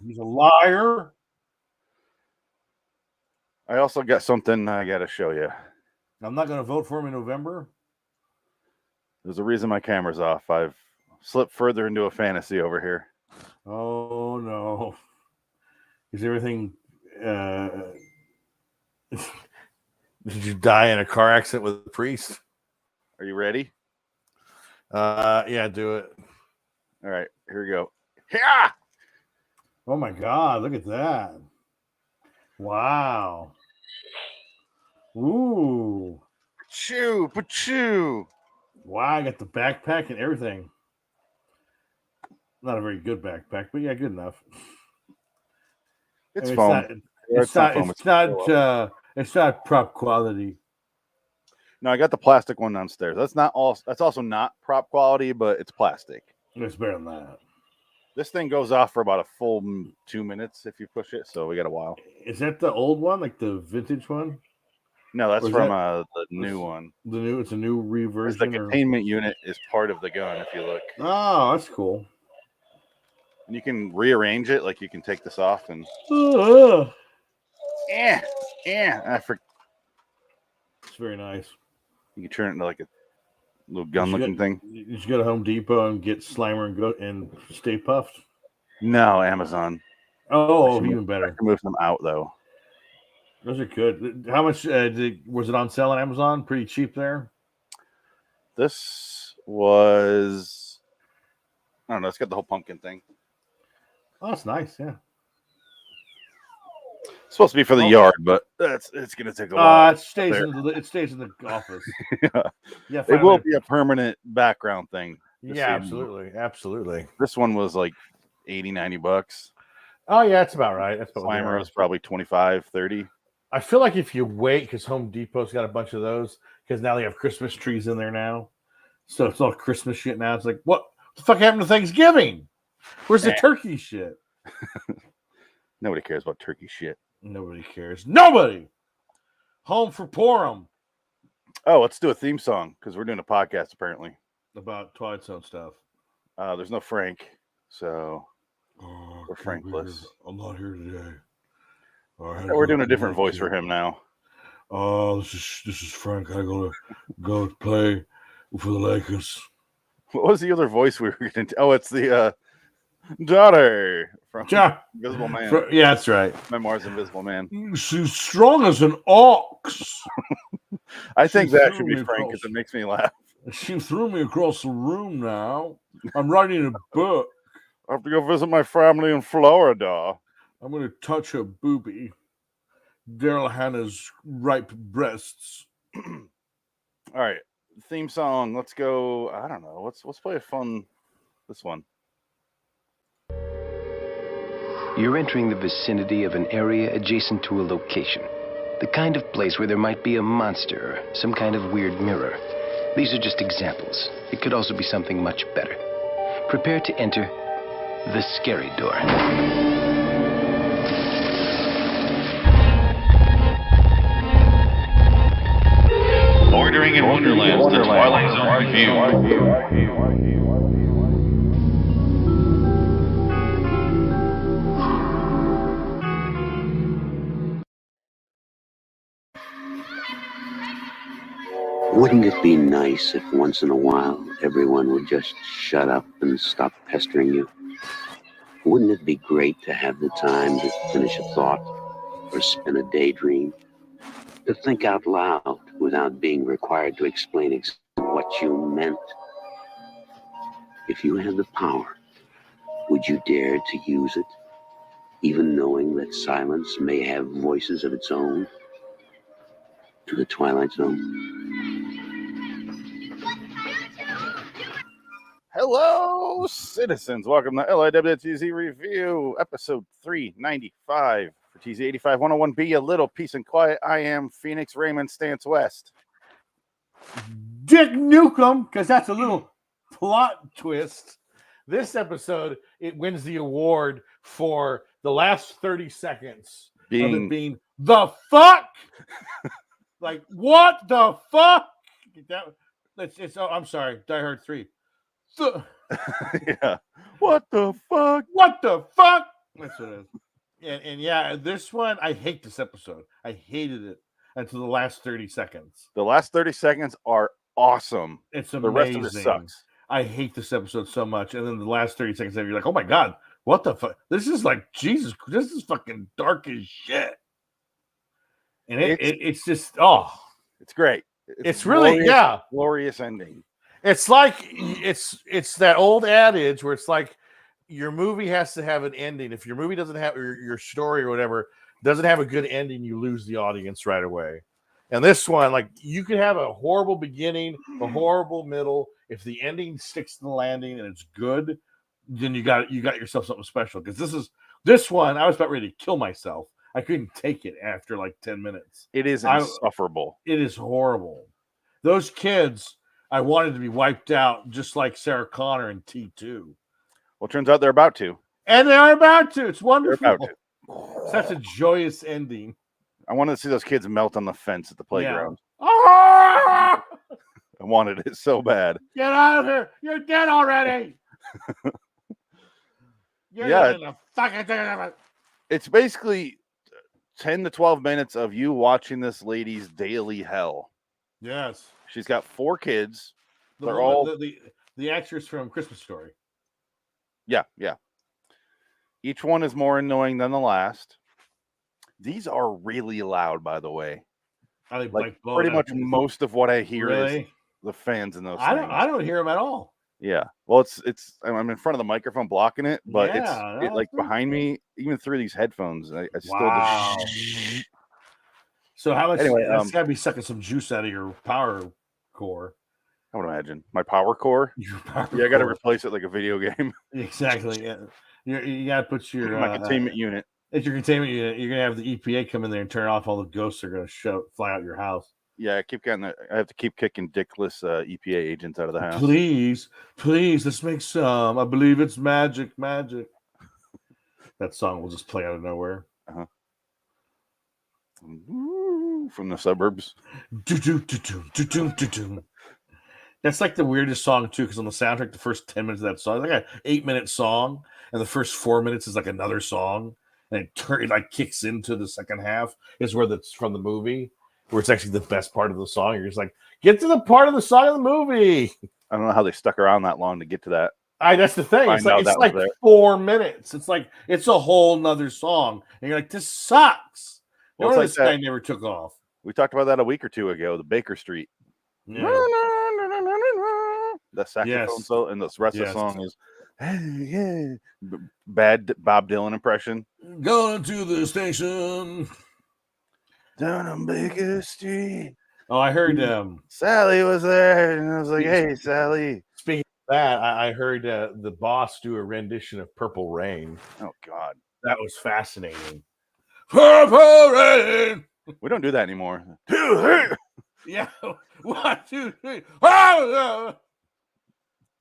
He's a liar. I also got something I got to show you. I'm not going to vote for him in November. There's a reason my camera's off. I've slipped further into a fantasy over here. Oh, no. Is everything... Did you die in a car accident with a priest? Are you ready? Yeah, do it. All right, here we go. Yeah! Oh, my God. Look at that. Wow. Ooh. Pachoo. Wow, I got the backpack and everything. Not a very good backpack, but yeah, good enough. It's foam. It's not prop quality. No, I got the plastic one downstairs. That's also not prop quality, but it's plastic. It's better than that. This thing goes off for about a full 2 minutes if you push it, so we got a while. Is that the old one, like the vintage one? No, that's from the new one. It's a new reversion. The containment unit is part of the gun, if you look. Oh, that's cool. And you can rearrange it, like you can take this off and... It's very nice. You can turn it into like a little gun-looking thing. You just go to Home Depot and get Slimer and Stay Puffed? No, Amazon. Oh, even better. I can move them out, though. Those are good. How much was it on sale on Amazon? Pretty cheap there? This was... I don't know. It's got the whole pumpkin thing. Oh, that's nice, yeah. It's supposed to be for the yard, but it's going to take a while. It stays in the office. Yeah, it will be a permanent background thing. Yeah, absolutely. This one was like $80-$90. Oh yeah, that's about right. That's about Slimer was probably $25-$30. I feel like if you wait, because Home Depot's got a bunch of those, because now they have Christmas trees in there now, so it's all Christmas shit now. It's like, what the fuck happened to Thanksgiving? Where's the turkey shit? Nobody cares about turkey shit. Nobody cares. Nobody. Home for Purim. Oh, let's do a theme song because we're doing a podcast apparently about Twilight Zone stuff. There's no Frank, so we're Frankless. I'm not here today. We're doing a different voice for him now. Oh, this is Frank. I gotta go play for the Lakers. What was the other voice we were going to? Oh, it's the daughter from Invisible Man. Yeah, that's right. Memoirs of Invisible Man. She's strong as an ox. I think that should be Frank because it makes me laugh. She threw me across the room now. I'm writing a book. I have to go visit my family in Florida. I'm going to touch her boobie. Daryl Hannah's ripe breasts. All right. Theme song. Let's go. I don't know. Let's play this one. You're entering the vicinity of an area adjacent to a location. The kind of place where there might be a monster or some kind of weird mirror. These are just examples. It could also be something much better. Prepare to enter the scary door. Bordering in Wonderland, the Twilight Zone review. Wouldn't it be nice if once in a while everyone would just shut up and stop pestering you? Wouldn't it be great to have the time to finish a thought or spin a daydream? To think out loud without being required to explain exactly what you meant? If you had the power, would you dare to use it, even knowing that silence may have voices of its own? To the Twilight Zone. Hello, citizens. Welcome to LIW Review, episode 395 for TZ85 101B. A little peace and quiet. I am Phoenix Raymond Stance West. Dick Nukem, because that's a little plot twist. This episode, it wins the award for the last 30 seconds of it being the fuck. Like, what the fuck? I'm sorry, Die Hard 3. Yeah. What the fuck? What the fuck? That's what it is. And yeah, this one, I hate this episode. I hated it until the last 30 seconds. The last 30 seconds are awesome. It's The amazing. rest of it sucks. I hate this episode so much. And then the last 30 seconds, you're like, oh my God, what the fuck? This is like, Jesus, this is fucking dark as shit. And it's just, it's great. It's really, glorious ending. It's like, it's that old adage where it's like, your movie has to have an ending. If your movie doesn't have your story or whatever doesn't have a good ending, you lose the audience right away. And this one, like, you could have a horrible beginning, a horrible middle. If the ending sticks to the landing and it's good, then you got yourself something special. Because this one, I was about ready to kill myself. I couldn't take it after like 10 minutes. It is insufferable. It is horrible. Those kids, I wanted to be wiped out, just like Sarah Connor in T2. Well, turns out they're about to. And they are about to. It's wonderful. They're about to. Such a joyous ending. I wanted to see those kids melt on the fence at the playground. Yeah. Ah! I wanted it so bad. Get out of here. You're dead already. It's basically 10 to 12 minutes of you watching this lady's daily hell. Yes. She's got 4 kids. They're all all the actors from Christmas Story. Yeah. Each one is more annoying than the last. These are really loud, by the way. Like pretty much most of what I hear is the fans in those. I don't hear them at all. Yeah. Well, it's I'm in front of the microphone blocking it, but Yeah, it's like behind me, even through these headphones. I still Wow. just. So how much? Anyway, That's gotta be sucking some juice out of your power core. I would imagine my power core. I got to replace it like a video game. Exactly. Yeah. You got to put your my containment unit. It's your containment unit. You're gonna have the EPA come in there and turn off all the ghosts that are gonna fly out your house. Yeah, I have to keep kicking dickless EPA agents out of the house. Please, let's make some. I believe it's magic. That song will just play out of nowhere. Uh-huh. From the suburbs. That's like the weirdest song too, because on the soundtrack, the first 10 minutes of that song is like an 8-minute song, and the first 4 minutes is like another song, and it like kicks into the second half. Is where that's from the movie, where it's actually the best part of the song. You're just like, get to the part of the song of the movie. I don't know how they stuck around that long to get to that. That's the thing. It's like 4 minutes. It's like it's a whole nother song, and you're like, this sucks. Well, Why this guy never took off? We talked about that a week or two ago. The Baker Street. Yeah. The saxophone solo, and the rest of the song is, hey, yeah, bad Bob Dylan impression. Going to the station down on Baker Street. Oh, I heard Sally was there, and I was like, hey, Sally. Speaking of that, I heard the Boss do a rendition of Purple Rain. Oh, God. That was fascinating. Purple Rain! We don't do that anymore. Yeah. 1, 2, 3. Oh,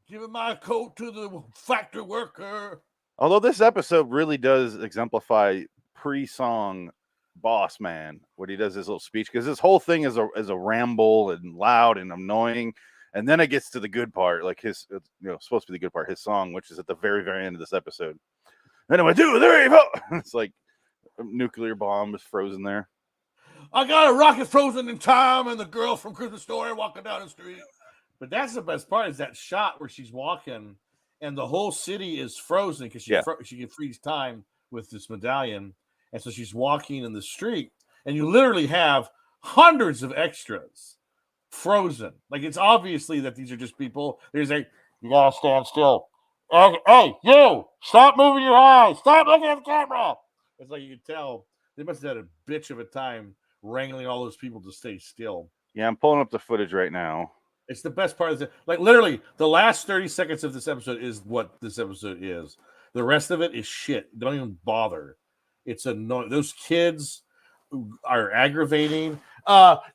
giving my coat to the factory worker. Although this episode really does exemplify pre-song Boss Man, when he does his little speech, because this whole thing is a ramble and loud and annoying, and then it gets to the good part, like his, supposed to be the good part, his song, which is at the very, very end of this episode. Anyway, 2, 3, 4. It's like a nuclear bomb is frozen there. I got a rocket frozen in time, and the girl from Christmas Story walking down the street. But that's the best part, is that shot where she's walking, and the whole city is frozen because she can freeze time with this medallion. And so she's walking in the street, and you literally have hundreds of extras frozen. Like, it's obviously that these are just people. There's you gotta stand still. Hey, you, stop moving your eyes. Stop looking at the camera. It's like you can tell they must have had a bitch of a time wrangling all those people to stay still. Yeah, I'm pulling up the footage right now. It's the best part of it. Like, literally, the last 30 seconds of this episode is what this episode is. The rest of it is shit. Don't even bother. It's annoying. Those kids are aggravating.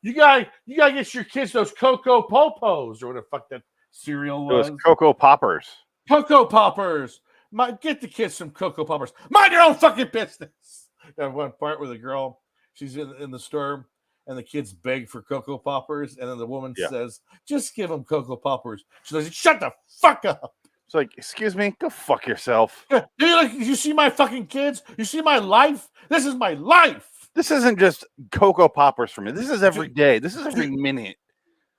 You gotta get your kids those Cocoa Popos or whatever the fuck that cereal was. Those Cocoa Poppers. Cocoa Poppers. Get the kids some Cocoa Poppers. Mind your own fucking business. That one part where the girl, she's in the store, and the kids beg for Cocoa Poppers, and then the woman says, "Just give them Cocoa Poppers." She's like, "Shut the fuck up." It's like, excuse me, go fuck yourself. You see my fucking kids? You see my life? This is my life. This isn't just Cocoa Poppers for me. This is every day. This is every minute.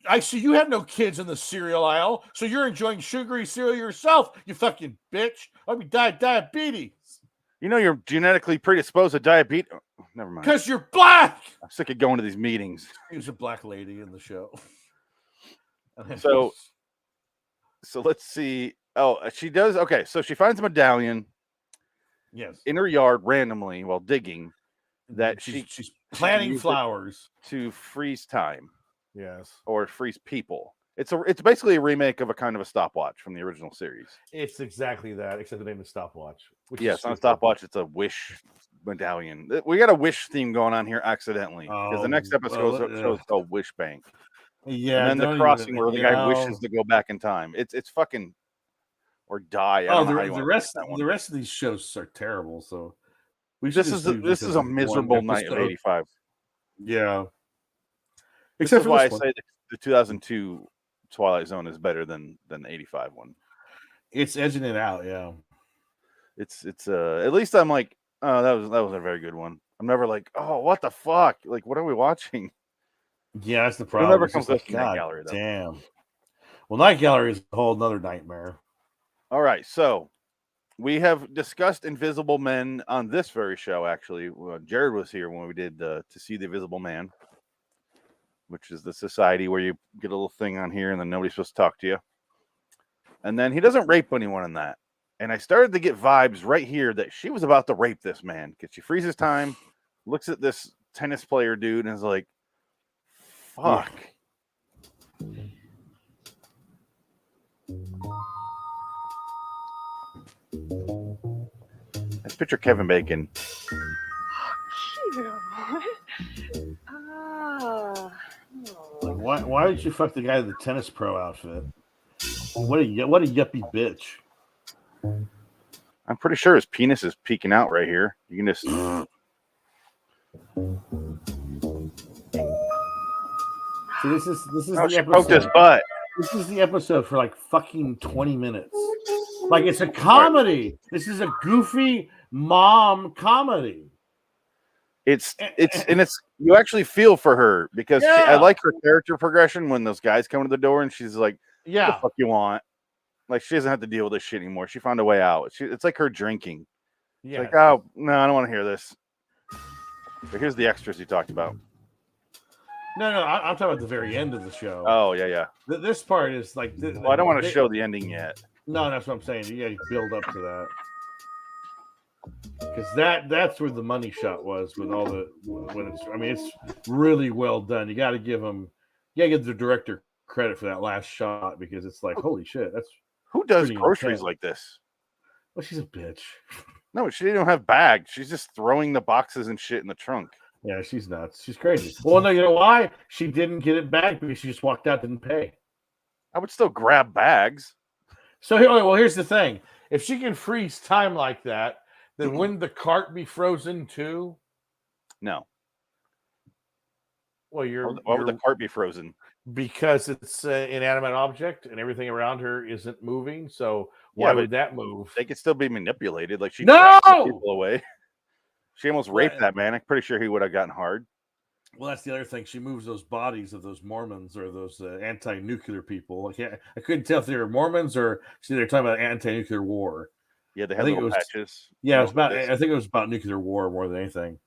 I see you have no kids in the cereal aisle, so you're enjoying sugary cereal yourself, you fucking bitch. I'll be diabetes. You know you're genetically predisposed to diabetes. Oh, never mind. Because you're black. I'm sick of going to these meetings. There's a black lady in the show. So let's see. Oh, she does. Okay, so she finds a medallion. Yes. In her yard randomly while digging. That she's planting flowers to freeze time. Yes. Or freeze people. It's basically a remake of a kind of a stopwatch from the original series. It's exactly that, except the name is stopwatch. Yeah, it's not a stopwatch. It's a wish medallion. We got a wish theme going on here accidentally because the next episode shows called Wish Bank. Yeah, and then the crossing where the guy wishes to go back in time. It's fucking or die. The rest of these shows are terrible. So this is a miserable night of '85. Yeah. Except for why I say the 2002 Twilight Zone is better than the '85 one. It's edging it out, yeah. It's at least I'm like, oh, that was a very good one. I'm never like, oh, what the fuck? Like, what are we watching? Yeah, that's the problem. It never comes close to Night Gallery, though. Damn. Well, Night Gallery is a whole nother nightmare. All right, so we have discussed Invisible Men on this very show. Actually, Jared was here when we did To See the Invisible Man, which is the society where you get a little thing on here and then nobody's supposed to talk to you. And then he doesn't rape anyone in that. And I started to get vibes right here that she was about to rape this man because she freezes time, looks at this tennis player dude, and is like, fuck. Let's picture Kevin Bacon. Why did you fuck the guy in the tennis pro outfit? What a yuppie bitch. I'm pretty sure his penis is peeking out right here. You can just. See, this is Oh, the she episode. poked his butt. This is the episode for like fucking 20 minutes. Like it's a comedy. This is a goofy mom comedy. It's you actually feel for her because I like her character progression when those guys come to the door and she's like, yeah, what the fuck you want? Like she doesn't have to deal with this shit anymore. She found a way out. It's like her drinking. Yeah. Like, oh no, I don't want to hear this. But here's the extras you talked about. No, I'm talking about the very end of the show. Oh yeah. This part is like. Well, I don't want to show the ending yet. No, that's what I'm saying. You got to build up to that. Because that's where the money shot was with all the it's really well done. You got to give the director credit for that last shot because it's like holy shit. That's who does groceries like this. Well, she's a bitch. No, she didn't have bags. She's just throwing the boxes and shit in the trunk. Yeah, she's nuts. She's crazy. Well, no, you know why she didn't get it back because she just walked out, didn't pay. I would still grab bags. So here's the thing: if she can freeze time like that. Then wouldn't the cart be frozen too? No. Well, why would the cart be frozen? Because it's an inanimate object and everything around her isn't moving. So why would that move? They could still be manipulated. Like she no people away. She almost raped that man. I'm pretty sure he would have gotten hard. Well, that's the other thing. She moves those bodies of those Mormons or those anti-nuclear people. I couldn't tell if they were Mormons or they're talking about anti-nuclear war. Yeah, they had little patches. Yeah, I think it was about nuclear war more than anything.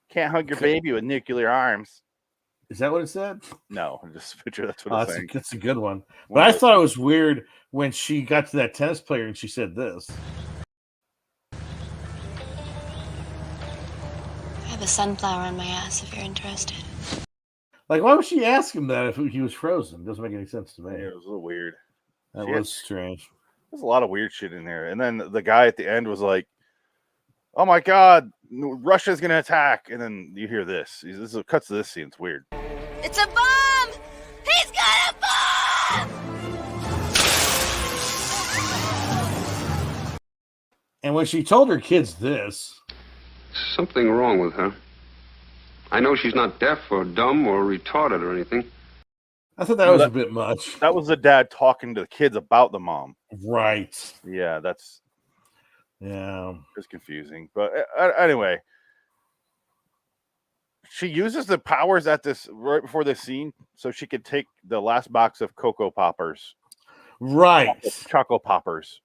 Can't hug your baby with nuclear arms. Is that what it said? No, just picture that's what it's saying. That's a good one. But I thought it was weird when she got to that tennis player and she said this. I have a sunflower on my ass if you're interested. Like, why would she ask him that if he was frozen? Doesn't make any sense to me. Yeah, it was a little weird. That was strange. There's a lot of weird shit in there. And then the guy at the end was like, oh my God, Russia's going to attack. And then you hear this. This cuts to this scene. It's weird. It's a bomb! He's got a bomb! And when she told her kids this. Something wrong with her. I know she's not deaf or dumb or retarded or anything. I thought that was a bit much. That was the dad talking to the kids about the mom. Right. Yeah, that's Yeah. it's confusing. But anyway, she uses the powers at this right before this scene so she could take the last box of Cocoa Poppers. Right. Choco Poppers.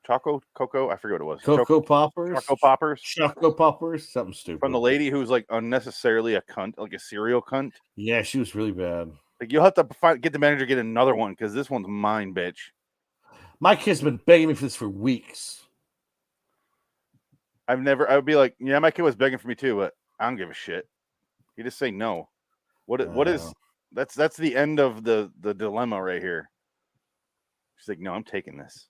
Cocoa? I forget what it was. Cocoa Poppers? Choco Poppers? Choco Poppers? Something stupid. From the lady who's like unnecessarily a cunt, like a serial cunt. Yeah, she was really bad. Like you'll have to get the manager to get another one because this one's mine, bitch. My kid's been begging me for this for weeks. I would be like, yeah, my kid was begging for me too, but I don't give a shit. You just say no. What is that's the end of the dilemma right here. She's like, no, I'm taking this.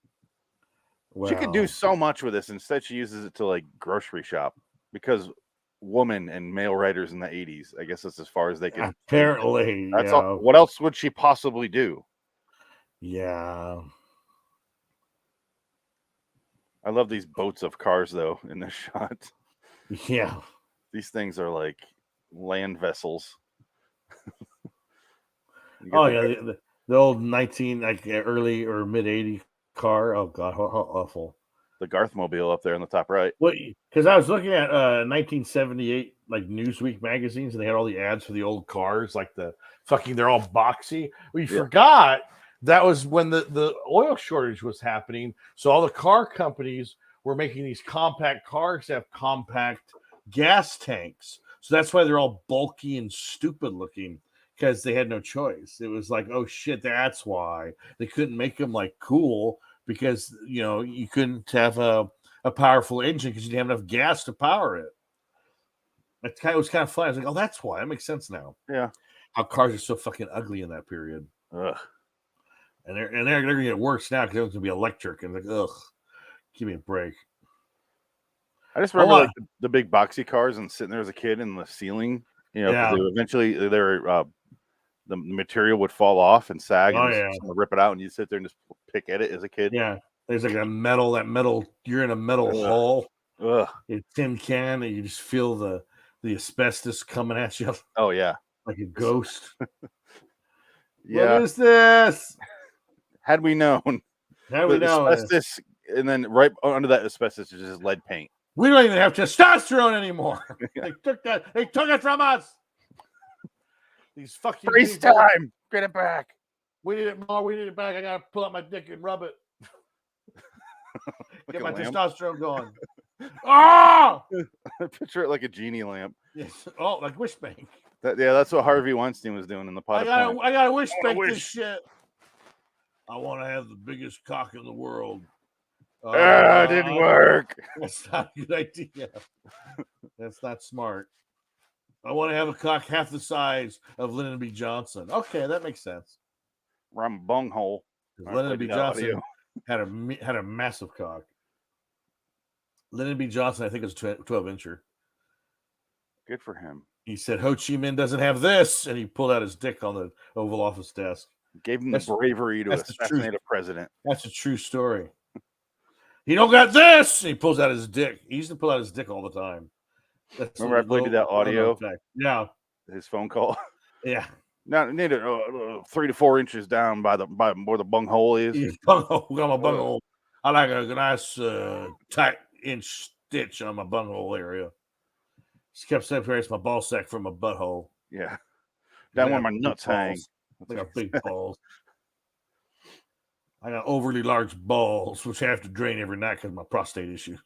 Well, she could do so much with this. Instead, she uses it to like grocery shop because woman and male writers in the 80s, I guess that's as far as they can. Apparently, that's all. What else would she possibly do? Yeah. I love these boats of cars though in this shot. Yeah. These things are like land vessels. Oh yeah, the old 19 like early or mid 80 car. Oh god, how awful. The Garthmobile up there in the top right. Well, because I was looking at 1978 like Newsweek magazines, and they had all the ads for the old cars, like the fucking they're all boxy. We forgot that was when the oil shortage was happening. So all the car companies were making these compact cars that have compact gas tanks. So that's why they're all bulky and stupid looking, because they had no choice. It was like, oh shit, that's why they couldn't make them like cool, because you couldn't have a powerful engine because you didn't have enough gas to power it. It was kind of fun. I was like, oh, that's why. That makes sense now. Yeah. How cars are so fucking ugly in that period. Ugh. And they're gonna get worse now because it's gonna be electric. And like, ugh, give me a break. I just remember like the big boxy cars and sitting there as a kid in the ceiling. Because eventually the material would fall off and sag and rip it out, and you sit there and just pick at it as a kid. Yeah, there's like that metal. You're in a metal hole, a tin can, and you just feel the asbestos coming at you. Oh yeah, like a ghost. Yeah. What is this? Had we known. Asbestos, and then right under that asbestos is just lead paint. We don't even have testosterone anymore. They took it from us. These fucking freeze time. Get it back. We need it more. We need it back. I gotta pull out my dick and rub it. Get my testosterone going. Oh! I picture it like a genie lamp. Yes. Oh, like wish bank. That's what Harvey Weinstein was doing in the pot. I gotta wish bank this shit. I want to have the biggest cock in the world. It didn't work. That's not a good idea. That's not smart. I want to have a cock half the size of Lyndon B. Johnson. Okay, that makes sense. I'm a bunghole. Lyndon B. Johnson had a massive cock. Lyndon B. Johnson, I think, was a 12-incher. Good for him. He said Ho Chi Minh doesn't have this, and he pulled out his dick on the Oval Office desk. Gave him the bravery to assassinate a president. That's a true story. He don't got this. And he pulls out his dick. He used to pull out his dick all the time. Remember I played you that audio? Yeah. His phone call. Yeah. Now need it 3 to 4 inches down by where the bunghole is. Bunghole. Got my bunghole. I like a nice tight inch stitch on my bunghole area. Just kept separating my ball sack from my butthole. Yeah. Down where my nuts hang. I got big balls. I got overly large balls, which I have to drain every night because of my prostate issues.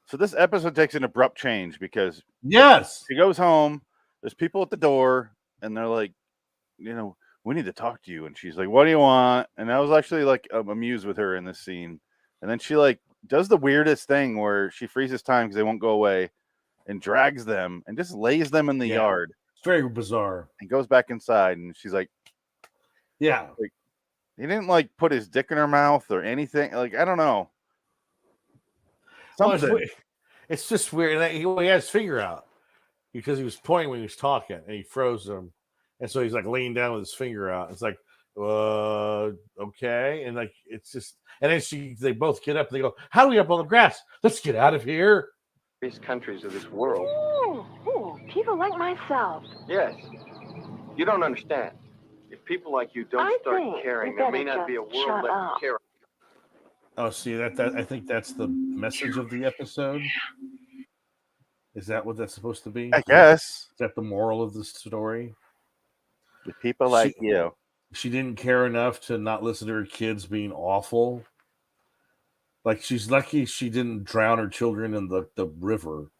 So this episode takes an abrupt change because she goes home. There's people at the door, and they're like, we need to talk to you. And she's like, what do you want? And I was actually like amused with her in this scene. And then she like does the weirdest thing where she freezes time because they won't go away, and drags them and just lays them in the yard. It's very bizarre. And goes back inside, and she's like, yeah. Like, he didn't like put his dick in her mouth or anything. Like, I don't know. Something. Well, it's just weird. And he had his finger out because he was pointing when he was talking, and he froze him. And so he's like laying down with his finger out. It's like, okay. And like, it's just, and then they both get up and they go, how do we up on the grass? Let's get out of here. These countries of this world. Ooh, people like myself. Yes. You don't understand. If people like you don't start caring, there may not be a world left to care. Oh, see that I think that's the message of the episode. Is that what that's supposed to be? I guess. Is that the moral of the story? The people like you. She didn't care enough to not listen to her kids being awful. Like, she's lucky she didn't drown her children in the river,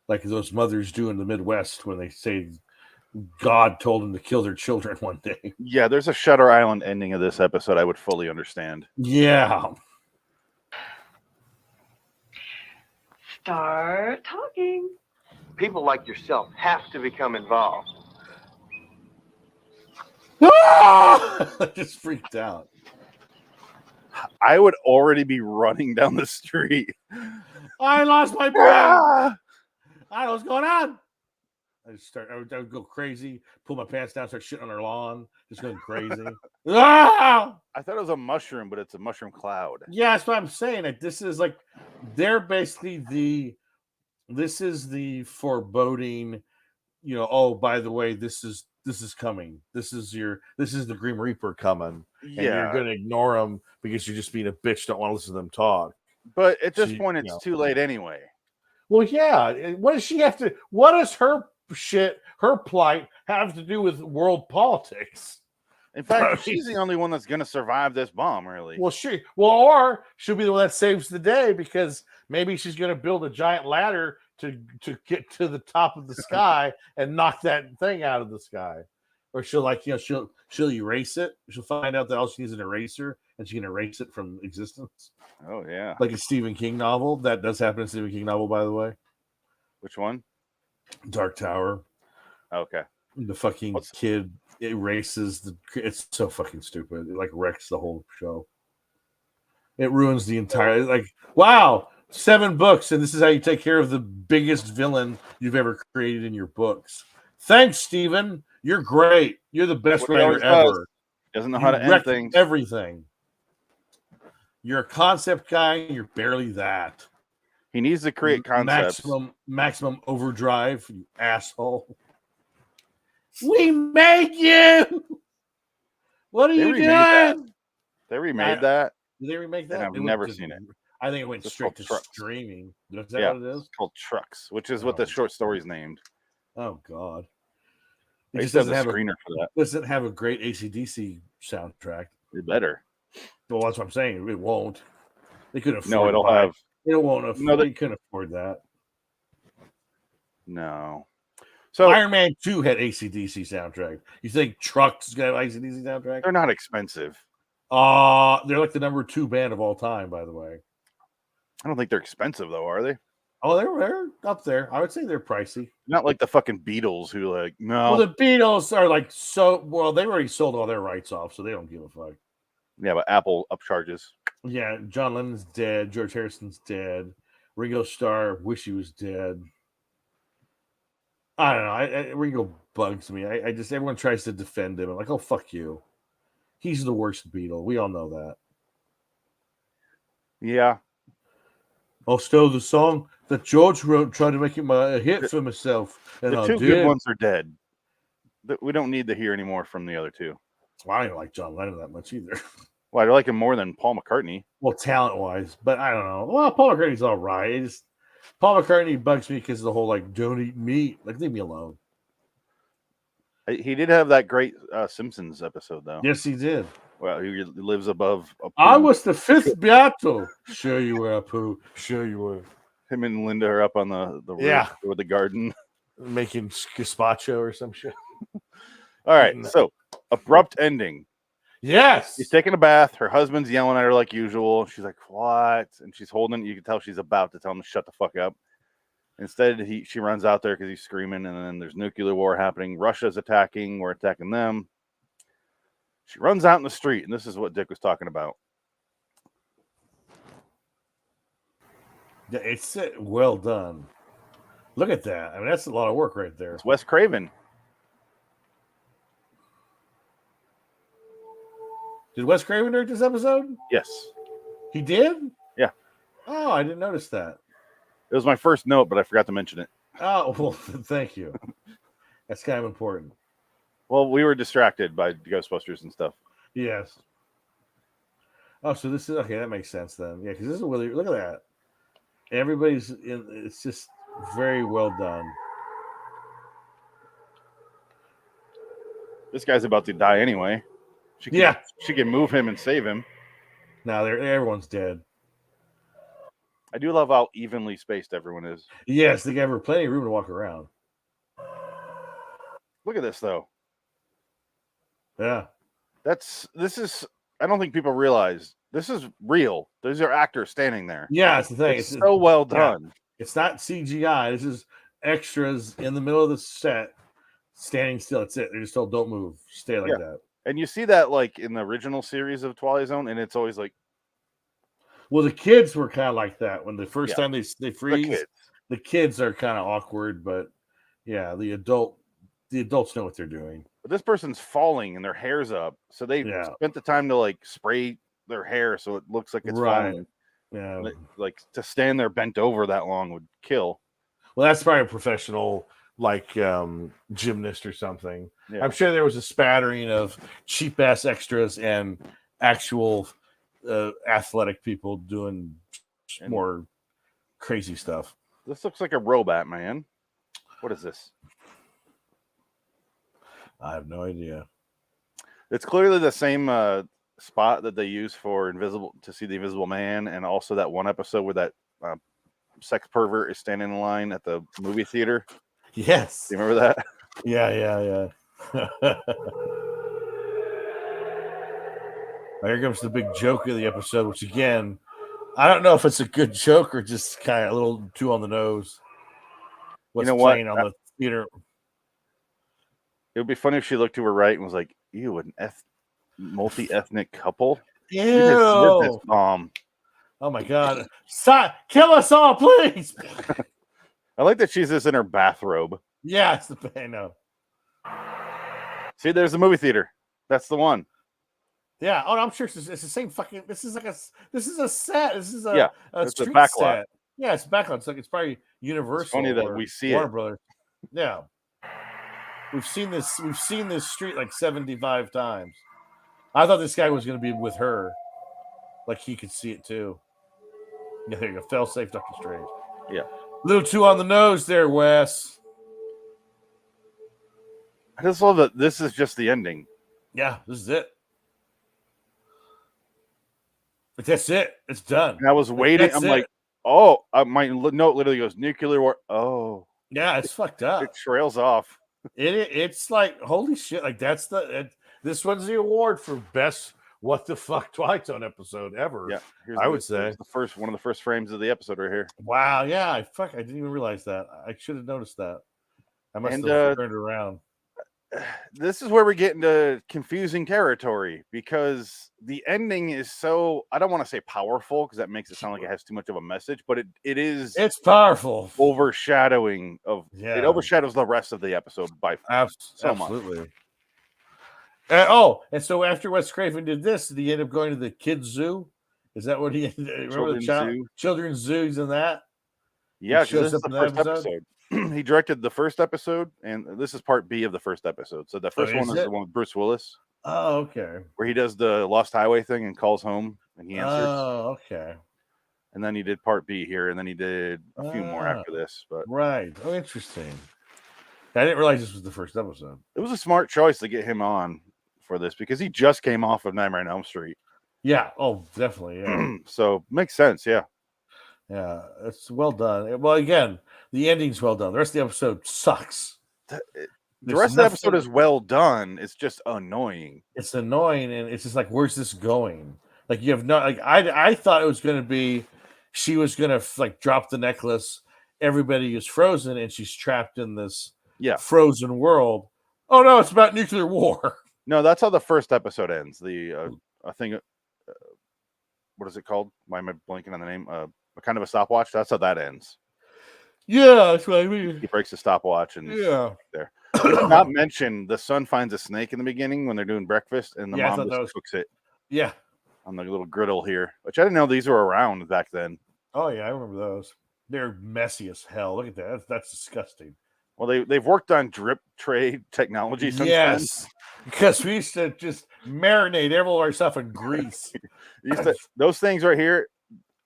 like those mothers do in the Midwest when they say God told them to kill their children one day. Yeah, there's a Shutter Island ending of this episode I would fully understand. Yeah. Start talking. People like yourself have to become involved. I just freaked out. I would already be running down the street. I lost my brain. I don't know what's going on. I would go crazy, pull my pants down, start shitting on her lawn, just going crazy. I thought it was a mushroom, but it's a mushroom cloud. Yeah, that's what I'm saying. Like, this is like, they're basically this is the foreboding, oh, by the way, this is coming. This is the Grim Reaper coming. Yeah. And you're going to ignore them because you're just being a bitch, don't want to listen to them talk. But at this point, it's too late anyway. Well, yeah. What does she have to, what does her plight have to do with world politics? In fact, she's the only one that's going to survive this bomb, really. Well, or she'll be the one that saves the day because maybe she's going to build a giant ladder to get to the top of the sky and knock that thing out of the sky. Or she'll she'll erase it. She'll find out that all she needs is an eraser and she can erase it from existence. Oh, yeah. Like a Stephen King novel. That does happen in a Stephen King novel, by the way. Which one? Dark Tower. Okay. The fucking kid erases it's so fucking stupid. It like wrecks the whole show. It ruins the entire, like, wow, 7 books, and this is how you take care of the biggest villain you've ever created in your books. Thanks, Stephen. You're great. You're the best writer ever. Doesn't know how to end things. Everything. You're a concept guy. You're barely that. He needs to create concepts. Maximum overdrive, you asshole. We made you. What are you doing? They remade that. Did they remake that? And I've never seen it. I think it went straight to streaming. Is that what it is? It's called Trucks, which is what the short story's named. Oh, God. It just doesn't have a screener for that. Doesn't have a great AC/DC soundtrack. It better. Well, that's what I'm saying. It won't. They couldn't afford. No, it'll have. It won't. No, they couldn't afford that. No. So Iron Man 2 had AC/DC soundtrack. You think Trucks got AC/DC soundtrack? They're not expensive. They're like the number 2 band of all time, by the way. I don't think they're expensive though, are they? Oh, they're up there. I would say they're pricey. Not like the fucking Beatles who no. Well, the Beatles are like they already sold all their rights off, so they don't give a fuck. Yeah, but Apple upcharges. Yeah, John Lennon's dead. George Harrison's dead. Ringo Starr, wish he was dead. I don't know. Ringo bugs me. I just, everyone tries to defend him. I'm like, oh, fuck you. He's the worst Beatle. We all know that. Yeah. Also, the song that George wrote, tried to make him a hit for myself. And the 2 good ones are dead. We don't need to hear any more from the other 2. Well, I don't like John Lennon that much either. Well, I like him more than Paul McCartney. Well, talent-wise, but I don't know. Well, Paul McCartney's all right. Paul McCartney bugs me because of the whole, like, don't eat meat. Like, leave me alone. He did have that great Simpsons episode, though. Yes, he did. Well, he lives above. I was the 5th Beato. Sure you were, Pooh. Sure you were. Him and Linda are up on the roof with the garden. Making gazpacho or some shit. All right, so abrupt ending. Yes. She's taking a bath. Her husband's yelling at her like usual. She's like, what? And she's holding it. You can tell she's about to tell him to shut the fuck up. Instead, she runs out there because he's screaming, and then there's nuclear war happening. Russia's attacking. We're attacking them. She runs out in the street, and this is what Dick was talking about. Yeah, it's well done. Look at that. I mean, that's a lot of work right there. It's Wes Craven. Did Wes Craven direct this episode? Yes. He did? Yeah. Oh, I didn't notice that. It was my first note, but I forgot to mention it. Oh, well, thank you. That's kind of important. Well, we were distracted by Ghostbusters and stuff. Yes. Oh, so this is okay. That makes sense then. Yeah, because this is really look at that. Everybody's in. It's just very well done. This guy's about to die anyway. She can move him and save him. Now everyone's dead. I do love how evenly spaced everyone is. Yes, they gave her plenty of room to walk around. Look at this though. Yeah. This is I don't think people realize this is real. These are actors standing there. Yeah, that's the thing. It's so well done. Yeah. It's not CGI. This is extras in the middle of the set standing still. That's it. They're just told don't move. Stay like that. And you see that like in the original series of Twilight Zone, and it's always like, well, the kids were kind of like that when the first time they freeze. The kids are kind of awkward, but yeah, the adults know what they're doing. But this person's falling and their hair's up, so they spent the time to like spray their hair so it looks like it's falling. Yeah, like to stand there bent over that long would kill. Well, that's probably a professional like gymnast or something. Yeah. I'm sure there was a spattering of cheap ass extras and actual athletic people doing more crazy stuff. This looks like a robot, man. What is this? I have no idea. It's clearly the same spot that they use for to see the Invisible Man, and also that one episode where that sex pervert is standing in line at the movie theater. Yes. Do you remember that? Yeah. Here comes the big joke of the episode, which again, I don't know if it's a good joke or just kind of a little too on the nose. What's playing on the theater? It would be funny if she looked to her right and was like, "Ew, an multi-ethnic couple." Ew! This bomb. Oh my god! Stop! Kill us all, please! I like that she's just in her bathrobe. Yeah, it's the I know. See, there's the movie theater. That's the one. Yeah. Oh, no, I'm sure it's the same fucking. This is a set. This is a street set. Yeah, it's a backlot. It's probably Universal. It's funny that we see Warner Brothers. Yeah. We've seen this street like 75 times. I thought this guy was going to be with her, like he could see it too. Yeah, there you go. Fell safe, Dr. Strange. Yeah, a little too on the nose there, Wes. I just love that this is just the ending. Yeah, this is it. But that's it. It's done. And I was waiting. I'm like, oh, my note literally goes nuclear war. Oh, yeah, it's fucked up. It trails off. It's like holy shit! Like that's this one's the award for best what the fuck Twilight Zone episode ever. Yeah, I would say one of the first frames of the episode right here. Wow, yeah, I didn't even realize that. I should have noticed that. I must have turned around. This is where we get into confusing territory because the ending is so, I don't want to say powerful because that makes it sound like it has too much of a message, but it's powerful, overshadowing it overshadows the rest of the episode by so much. And so after Wes Craven did this, did he end up going to the kids zoo? Is that what he remember children's zoos and that? Yeah, this is the first episode. He directed the first episode, and this is part B of the first episode. So the first one is the one with Bruce Willis. Oh, okay. Where he does the Lost Highway thing and calls home and he answers. Oh, okay. And then he did part B here, and then he did a few more after this. But right. Oh, interesting. I didn't realize this was the first episode. It was a smart choice to get him on for this because he just came off of Nightmare on Elm Street. Yeah. Oh, definitely. Yeah. So makes sense. Yeah. Yeah. It's well done. Well, again, the ending's well done. The rest of the episode sucks. The rest of the episode is well done. It's just annoying. It's annoying, and it's just like, where's this going? Like you have no. Like I thought it was going to be, she was going to like drop the necklace. Everybody is frozen, and she's trapped in this frozen world. Oh no, it's about nuclear war. No, that's how the first episode ends. The I think, what is it called? Why am I blanking on the name? A kind of a stopwatch. That's how that ends. Yeah, that's what I mean. He breaks the stopwatch and there. Not mention the son finds a snake in the beginning when they're doing breakfast, and the mom just cooks it. Yeah, on the little griddle here, which I didn't know these were around back then. Oh yeah, I remember those. They're messy as hell. Look at that. That's disgusting. Well, they've worked on drip tray technology since then. Because we used to just marinate all our stuff in grease. Those things right here,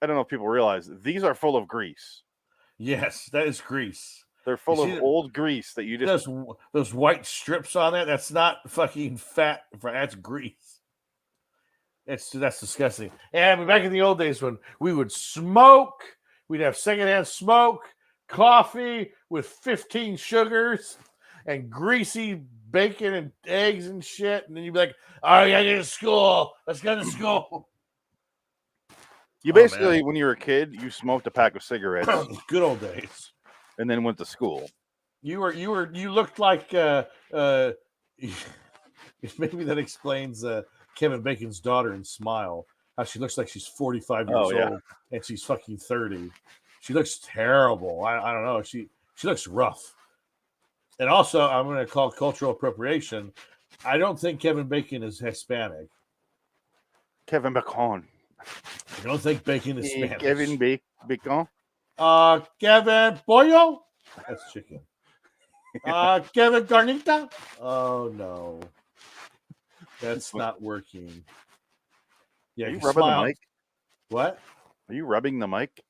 I don't know if people realize, these are full of grease. Yes, that is grease. They're full of old grease that you just... Those white strips on it, that's not fucking fat. That's grease. That's disgusting. And back in the old days when we would smoke, we'd have secondhand smoke, coffee with 15 sugars and greasy bacon and eggs and shit. And then you'd be like, all right, I gotta get to school. Let's go to school. You basically, when you were a kid, you smoked a pack of cigarettes. Good old days. And then went to school. You looked like maybe that explains Kevin Bacon's daughter in Smile. How she looks like she's 45 years old and she's fucking 30. She looks terrible. I don't know. She looks rough. And also, I'm going to call cultural appropriation. I don't think Kevin Bacon is Hispanic. Kevin Bacon. I don't think Bacon is Spanish. Kevin Bacon. Kevin Pollo. That's chicken. Kevin Carnita. Oh no, that's not working. Yeah, are you rubbing the mic? What? Are you rubbing the mic?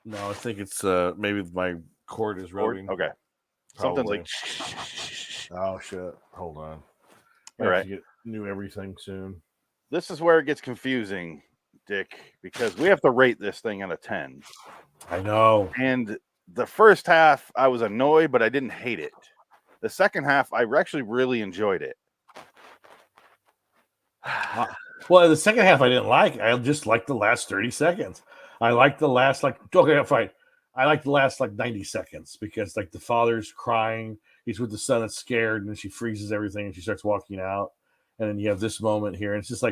No, I think it's maybe my cord is rubbing. Okay. Something's like. Oh shit! Hold on. All right. Get new everything soon. This is where it gets confusing, Dick, because we have to rate this thing out of 10. I know. And the first half, I was annoyed, but I didn't hate it. The second half, I actually really enjoyed it. Well, the second half I didn't like. I just liked the last 30 seconds. I liked the last fine. I like the last 90 seconds because the father's crying. He's with the son that's scared, and then she freezes everything and she starts walking out. And then you have this moment here, and it's just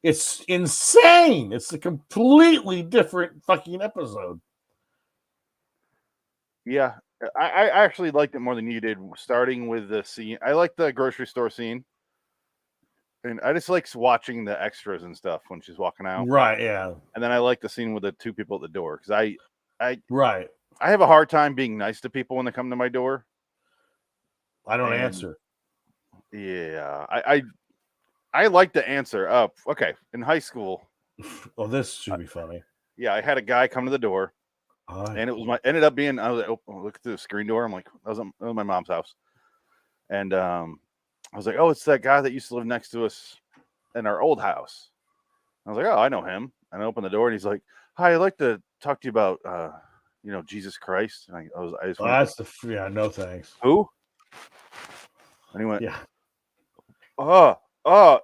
it's insane. It's a completely different fucking episode. Yeah, I actually liked it more than you did, starting with the scene. I like the grocery store scene. And I just like watching the extras and stuff when she's walking out. Right, yeah. And then I like the scene with the two people at the door because I have a hard time being nice to people when they come to my door. I don't answer. Yeah, I like to answer. Okay, in high school. Oh, this should be funny. Yeah, I had a guy come to the door, and it was ended up being. I was like, oh, look at the screen door. I'm like, that was my mom's house, and I was like, oh, it's that guy that used to live next to us in our old house. I was like, oh, I know him. And I opened the door, and he's like, hi, I'd like to talk to you about, Jesus Christ. And I just went, no thanks. Who? And he went, yeah.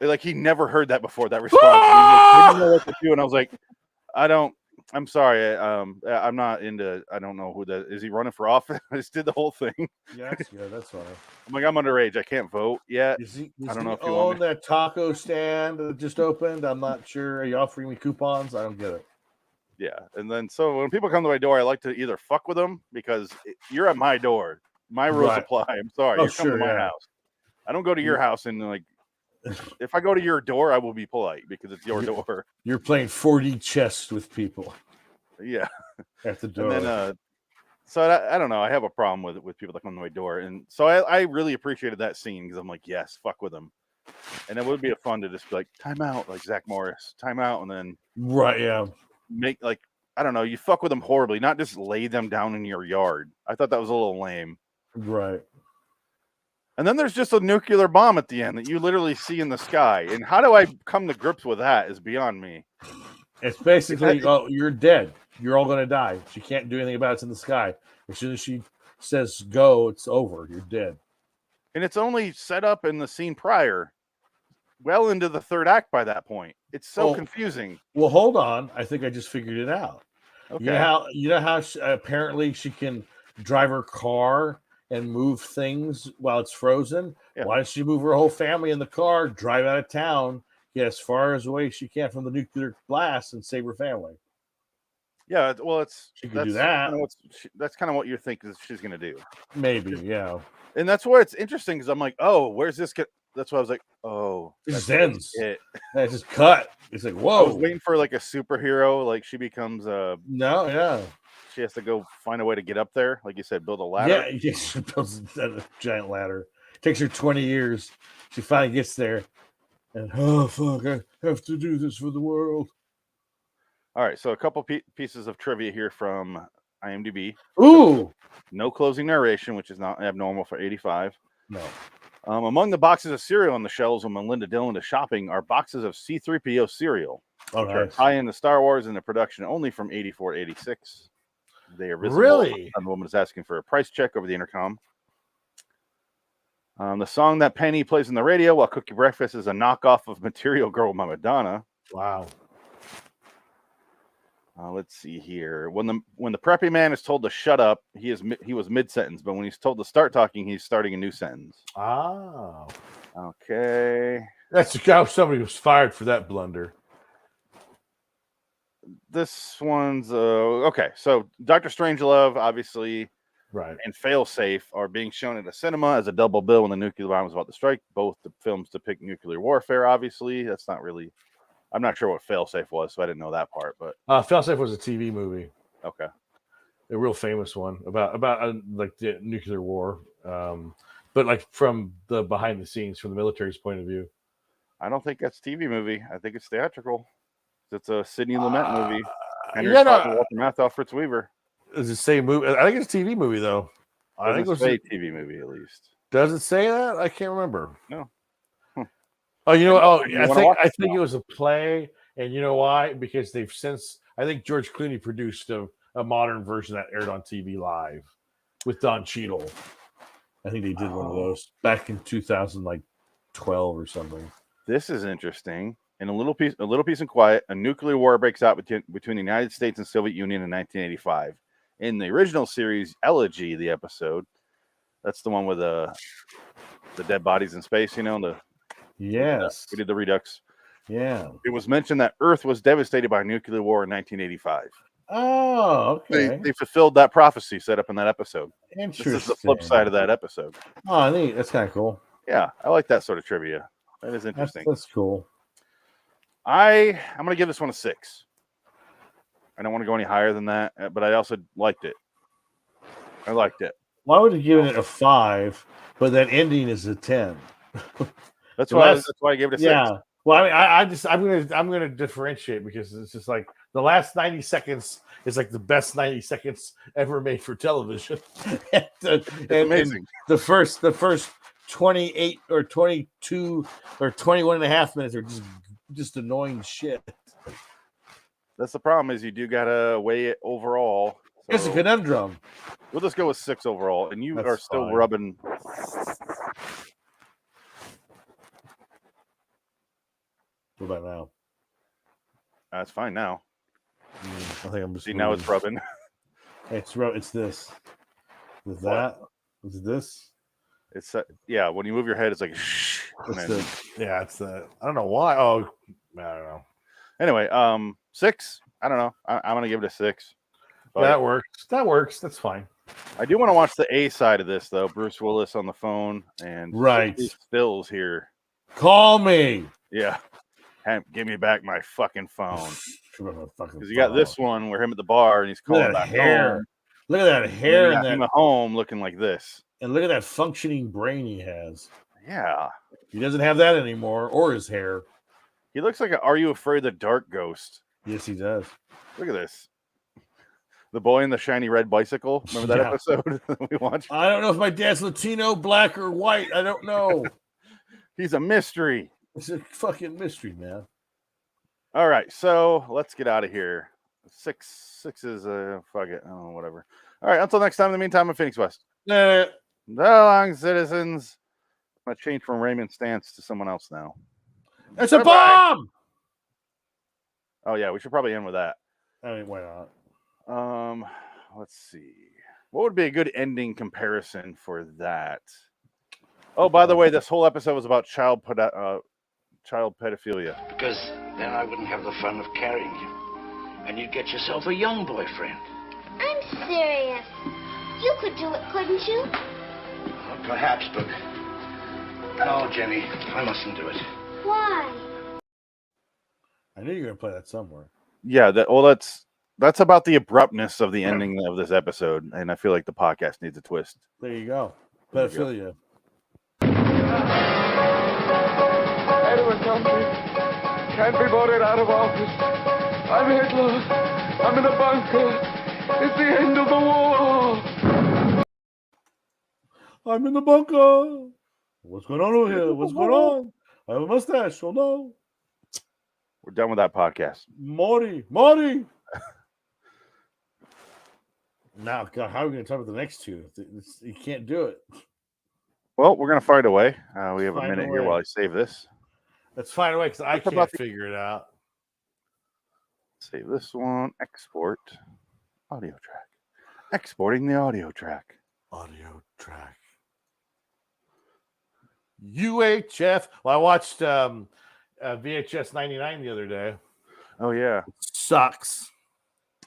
Like he never heard that before, that response. He didn't know what to do. And I was like, I'm sorry. I'm not into, I don't know who that is. He running for office? I just did the whole thing. Yeah, that's good. That's fine. I'm like, I'm underage. I can't vote yet. I don't know if you own that taco stand that just opened. I'm not sure. Are you offering me coupons? I don't get it. Yeah. And then, so when people come to my door, I like to either fuck with them because you're at my door. My rules apply. I'm sorry. You're coming to my house. I don't go to your house and if I go to your door, I will be polite because it's your door. You're playing 4D chess with people. Yeah. At the door. And then, so I don't know. I have a problem with people that come to my door. And so I really appreciated that scene because I'm like, yes, fuck with them. And it would be fun to just be like, time out, like Zach Morris, time out. And then make I don't know, you fuck with them horribly, not just lay them down in your yard. I thought that was a little lame. Right. And then there's just a nuclear bomb at the end that you literally see in the sky. And how do I come to grips with that is beyond me. It's basically, you're dead. You're all going to die. She can't do anything about it. It's in the sky. As soon as she says go, it's over. You're dead. And it's only set up in the scene prior, well into the third act by that point. It's so confusing. Well, hold on. I think I just figured it out. Okay. You know how apparently she can drive her car and move things while it's frozen? Yeah. Why does she move her whole family in the car, drive out of town, get as far as away as she can from the nuclear blast and save her family? Yeah, well, she can do that. That's kind of what you think she's going to do. Maybe, yeah. And that's why it's interesting because I'm like, oh, where's this? That's why I was like, oh, this ends. It just cut. It's like, whoa. I was waiting for like a superhero, like she becomes no, yeah. she has to go find a way to get up there. Like you said, build a ladder. Yeah, yeah, she builds a giant ladder. Takes her 20 years. She finally gets there. And, oh, fuck, I have to do this for the world. All right, so a couple pieces of trivia here from IMDb. Ooh! No closing narration, which is not abnormal for 85. No. Among the boxes of cereal on the shelves when Melinda Dillon is shopping are boxes of C-3PO cereal, Oh, which are nice. tie into Star Wars and the production only from 84 to 86. They are visible. Really? The woman is asking for a price check over the intercom. The song that Penny plays on the radio while cooking breakfast is a knockoff of Material Girl by Madonna. Wow. Let's see here. When the preppy man is told to shut up, he was mid-sentence, but when he's told to start talking, he's starting a new sentence. Oh. Okay. That's how somebody was fired for that blunder. This one's okay. So Dr. Strangelove, obviously, right, and Failsafe are being shown at a cinema as a double bill when the nuclear bomb was about to strike. Both the films depict nuclear warfare. Obviously, that's not really. I'm not sure what Failsafe was, so I didn't know that part. But Failsafe was a TV movie. Okay, a real famous one about like the nuclear war, but like from the behind the scenes, from the military's point of view. I don't think that's TV movie. I think it's theatrical. It's a Sidney Lumet movie. Henry Walter Matthau, Fritz Weaver. Does it say movie? I think it's a TV movie though. I think it was a TV movie at least. Does it say that? I can't remember. No. Oh, you know. Oh, I think it was a play, and you know why? Because they've since. I think George Clooney produced a modern version that aired on TV live with Don Cheadle. I think they did one of those back in 2012 or something. This is interesting. In a little piece of quiet, a nuclear war breaks out between the United States and Soviet Union in 1985. In the original series, Elegy, the episode, that's the one with the dead bodies in space. You know, yes, we did the Redux. Yeah, it was mentioned that Earth was devastated by a nuclear war in 1985. Oh, okay. They fulfilled that prophecy set up in that episode. Interesting. This is the flip side of that episode. Oh, neat. That's kind of cool. Yeah, I like that sort of trivia. That is interesting. That's cool. I'm going to give this one a 6. I don't want to go any higher than that, but I also liked it. I liked it. Well, I would have given it a 5, but that ending is a 10. That's why I gave it a 6. Yeah. Well, I mean, I'm gonna differentiate because it's just like the last 90 seconds is like the best 90 seconds ever made for television. and amazing. The first 28 or 22 or 21 and a half minutes are just annoying shit. That's the problem, is you do gotta weigh it overall. So it's a conundrum. We'll just go with 6 overall, and you That's are still fine. rubbing. What about now? That's fine now. I think I'm just. See, now it's rubbing. It's this. Is that? Is this? It's yeah. When you move your head, it's like shh. It's the. I don't know why. Oh, I don't know. Anyway, 6. I don't know. I'm gonna give it a 6. That works. That's fine. I do want to watch the A side of this though. Bruce Willis on the phone and Stills here. Call me. Yeah. Give me back my fucking phone. Because you got this one where him at the bar and he's calling back home. Look at that hair and him at home looking like this. And look at that functioning brain he has. Yeah. He doesn't have that anymore, or his hair. He looks like an Are You Afraid of the Dark ghost. Yes, he does. Look at this. The boy in the shiny red bicycle. Remember that episode we watched? I don't know if my dad's Latino, black, or white. I don't know. He's a mystery. It's a fucking mystery, man. All right, so let's get out of here. 6 is fuck it. Oh, whatever. All right, until next time. In the meantime, I'm Phoenix West. So long, citizens. I'm gonna change from Raymond Stantz to someone else now. It's a bomb. Oh yeah, we should probably end with that. I mean, why not? Let's see. What would be a good ending comparison for that? Oh, by the way, this whole episode was about child pedophilia. Because then I wouldn't have the fun of carrying you. And you'd get yourself a young boyfriend. I'm serious. You could do it, couldn't you? Well, perhaps, but... No, Jenny, I mustn't do it. Why? I knew you were going to play that somewhere. Yeah, that's that's about the abruptness of the ending of this episode, and I feel like the podcast needs a twist. There you go. Pedophilia. Edward Country can't be voted out of office. I'm Hitler. I'm in a bunker. It's the end of the war. I'm in the bunker. What's going on over here? What's going on? I have a mustache. Oh no. We're done with that podcast. Marty. Now, God, how are we going to talk about the next two? You can't do it. Well, we're going to find a way. We have a Find a minute here way. while I save this. Let's find a way because I can't figure it out. Save this one. Export. Audio track. Exporting the audio track. Audio track. UHF. Well, I watched VHS 99 the other day. Oh, yeah. It sucks.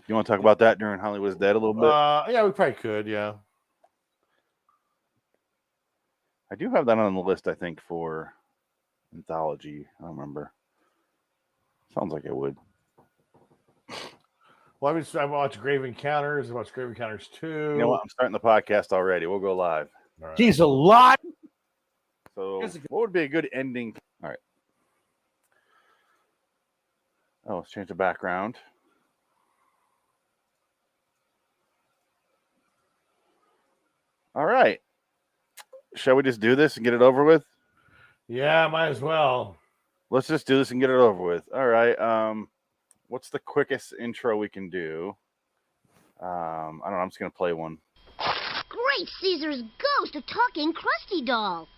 You want to talk about that during Hollywood's Dead a little bit? Yeah, we probably could, yeah. I do have that on the list, I think, for anthology. I don't remember. Sounds like it would. Well, I watched Grave Encounters. I watched Grave Encounters 2. You know what? I'm starting the podcast already. We'll go live. All right. He's a lot. So, what would be a good ending? All right. Oh, let's change the background. All right. Shall we just do this and get it over with? Yeah, might as well. Let's just do this and get it over with. All right. What's the quickest intro we can do? I don't know. I'm just going to play one. Great Caesar's ghost, a talking Krusty doll.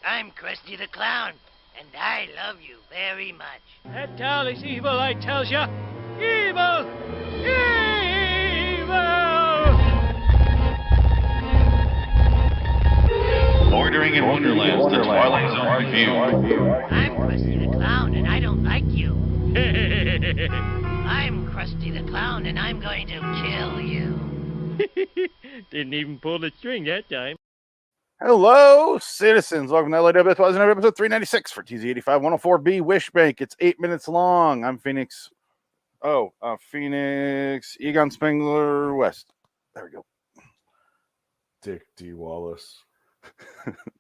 I'm Krusty the Clown, and I love you very much. That doll is evil, I tells ya. Evil! Evil! Bordering in Wonderland, the Twilight Zone review. I'm Krusty the Clown, and I don't like you. I'm Krusty the Clown, and I'm going to kill you. Didn't even pull the string that time. Hello, citizens. Welcome to LIW episode 396 for TZ85 104B Wishbank. It's 8 minutes long. I'm Phoenix. Phoenix Egon Spengler West. There we go. Dick D. Wallace.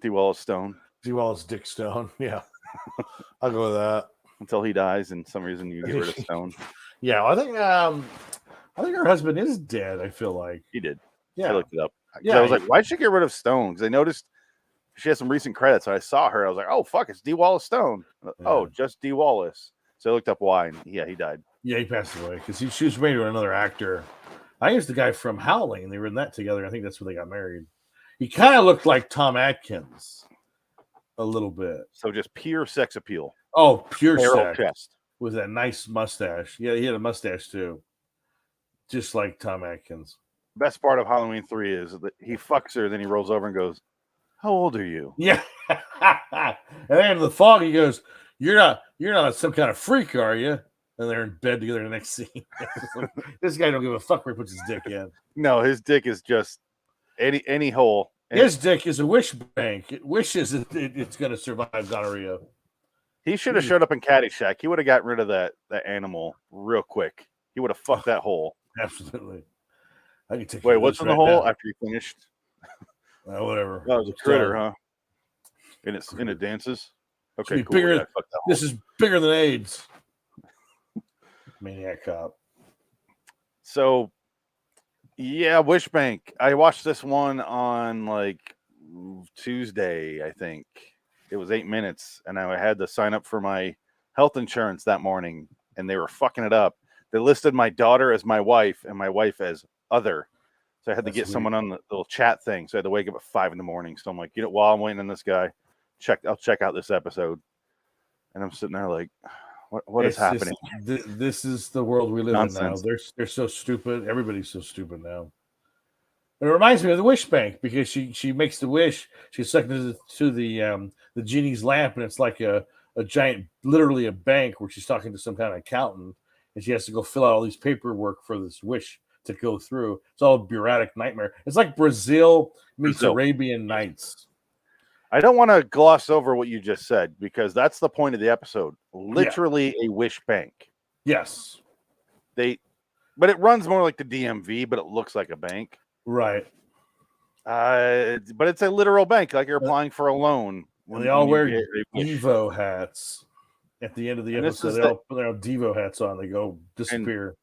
D. Wallace Stone. D. Wallace Dick Stone. Yeah. I'll go with that. Until he dies, and some reason you get rid of Stone. Yeah, well, I think her husband is dead, I feel like. He did. Yeah. I looked it up. Yeah, I was like, why'd she get rid of Stone? Because I noticed she has some recent credits. So I saw her. I was like, oh, fuck, it's D. Wallace Stone. Yeah. Oh, just D. Wallace. So I looked up why, and yeah, he died. Yeah, he passed away because she was married to another actor. I think it's the guy from Howling, and they were in that together. I think that's where they got married. He kind of looked like Tom Atkins a little bit. So just pure sex appeal. Oh, pure Barrel sex. chest. With that nice mustache. Yeah, he had a mustache too. Just like Tom Atkins. Best part of Halloween 3 is that he fucks her, then he rolls over and goes, how old are you? Yeah. And then in the fog, he goes, You're not some kind of freak, are you? And they're in bed together in the next scene. This guy don't give a fuck where he puts his dick in. No, his dick is just any hole. His dick is a wish bank. It wishes it's going to survive gonorrhea. He should have showed up in Caddyshack. He would have got rid of that animal real quick. He would have fucked that hole. Absolutely. I can take Wait, what's in the hole now. after you finished? Whatever. Oh, it was a critter, huh? And it dances? Okay, cool. Bigger, Yeah, fuck that hole. this is bigger than AIDS. Maniac Cop. So, yeah, Wishbank. I watched this one on like Tuesday, I think. It was 8 minutes, and I had to sign up for my health insurance that morning, and they were fucking it up. They listed my daughter as my wife and my wife as other. So I had to get someone on the little chat thing. So I had to wake up at 5 a.m. So I'm like, while I'm waiting on this guy, I'll check out this episode. And I'm sitting there like, what is happening? This is the world we live Nonsense. in now. They're so stupid. Everybody's so stupid now. It reminds me of the Wish Bank because she makes the wish. She's sucked to the genie's lamp, and it's like a giant, literally a bank where she's talking to some kind of accountant, and she has to go fill out all these paperwork for this wish to go through. It's all a bureaucratic nightmare. It's like Brazil meets Arabian Nights. I don't want to gloss over what you just said because that's the point of the episode. Literally a wish bank. Yes. but it runs more like the DMV, but it looks like a bank. Right. But it's a literal bank, like you're applying for a loan. Well, they all wear Devo hats. At the end of the episode, they all put their Devo hats on. They go disappear.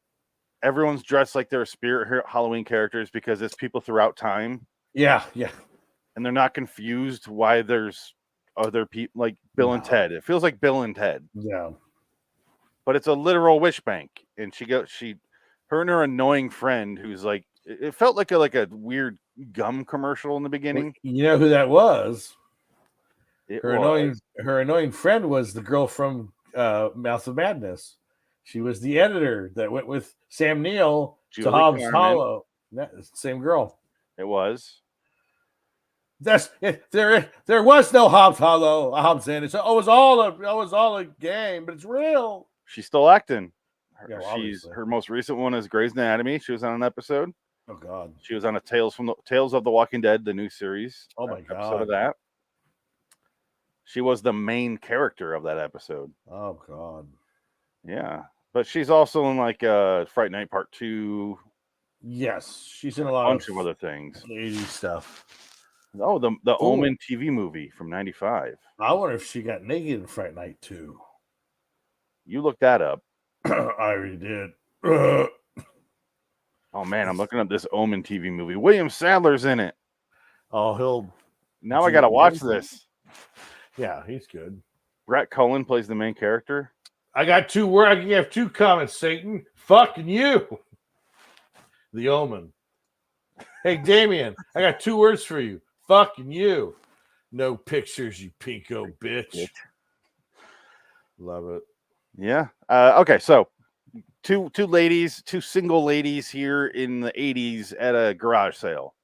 Everyone's dressed like they're spirit Halloween characters because it's people throughout time. Yeah. And they're not confused why there's other people like Bill and Ted. It feels like Bill and Ted. Yeah. But it's a literal wish bank. And her and her annoying friend who's like, it felt like a weird gum commercial in the beginning. Well, you know who that was? Her annoying friend was the girl from Mouth of Madness. She was the editor that went with Sam Neill to Hobbs Hollow. Same girl. It was. There was no Hobbs Hollow. Hobbs End. It was all a game, but it's real. She's still acting. Yeah, her most recent one is Grey's Anatomy. She was on an episode. Oh God. She was on a Tales of the Walking Dead, the new series. Oh my God. Episode of that. She was the main character of that episode. Oh God. Yeah, but she's also in like Fright Night Part 2. Yes, she's in a bunch of other things. 80s stuff. Oh, the Omen TV movie from '95. I wonder if she got naked in Fright Night 2. You looked that up. I already did. Oh man, I'm looking up this Omen TV movie. William Sadler's in it. Oh, Now I gotta watch this. Yeah, he's good. Brett Cullen plays the main character. I got 2 words. I can have 2 comments, Satan. Fucking you. The Omen. Hey, Damien, I got 2 words for you. Fucking you. No pictures, you pinko bitch. Love it. Yeah. Okay, so two single ladies here in the 80s at a garage sale.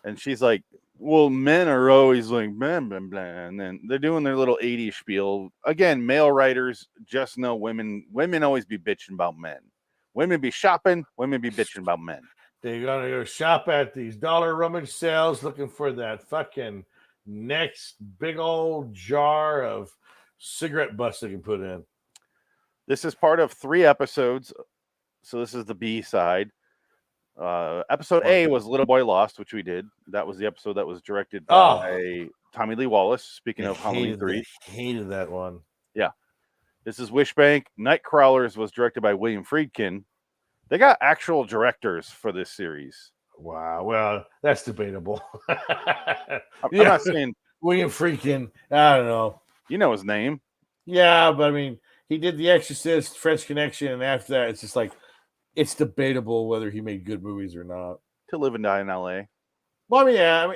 And she's like, well, men are always like, blah, blah, blah. And then they're doing their little 80s spiel. Again, male writers just know women always be bitching about men. Women be shopping, women be bitching about men. They're going to go shop at these dollar rummage sales looking for that fucking next big old jar of cigarette butts they can put in. This is part of 3 episodes. So this is the B side. Episode A was Little Boy Lost, which we did. That was the episode that was directed by Tommy Lee Wallace. Speaking of Halloween 3. Hated that one. Yeah. This is Wishbank. Nightcrawlers was directed by William Friedkin. They got actual directors for this series. Wow. Well, that's debatable. I'm not saying William Friedkin. I don't know. You know his name. Yeah, but I mean, he did The Exorcist, French Connection, and after that, it's just like, it's debatable whether he made good movies or not. To Live and Die in L.A. Well, I mean, yeah.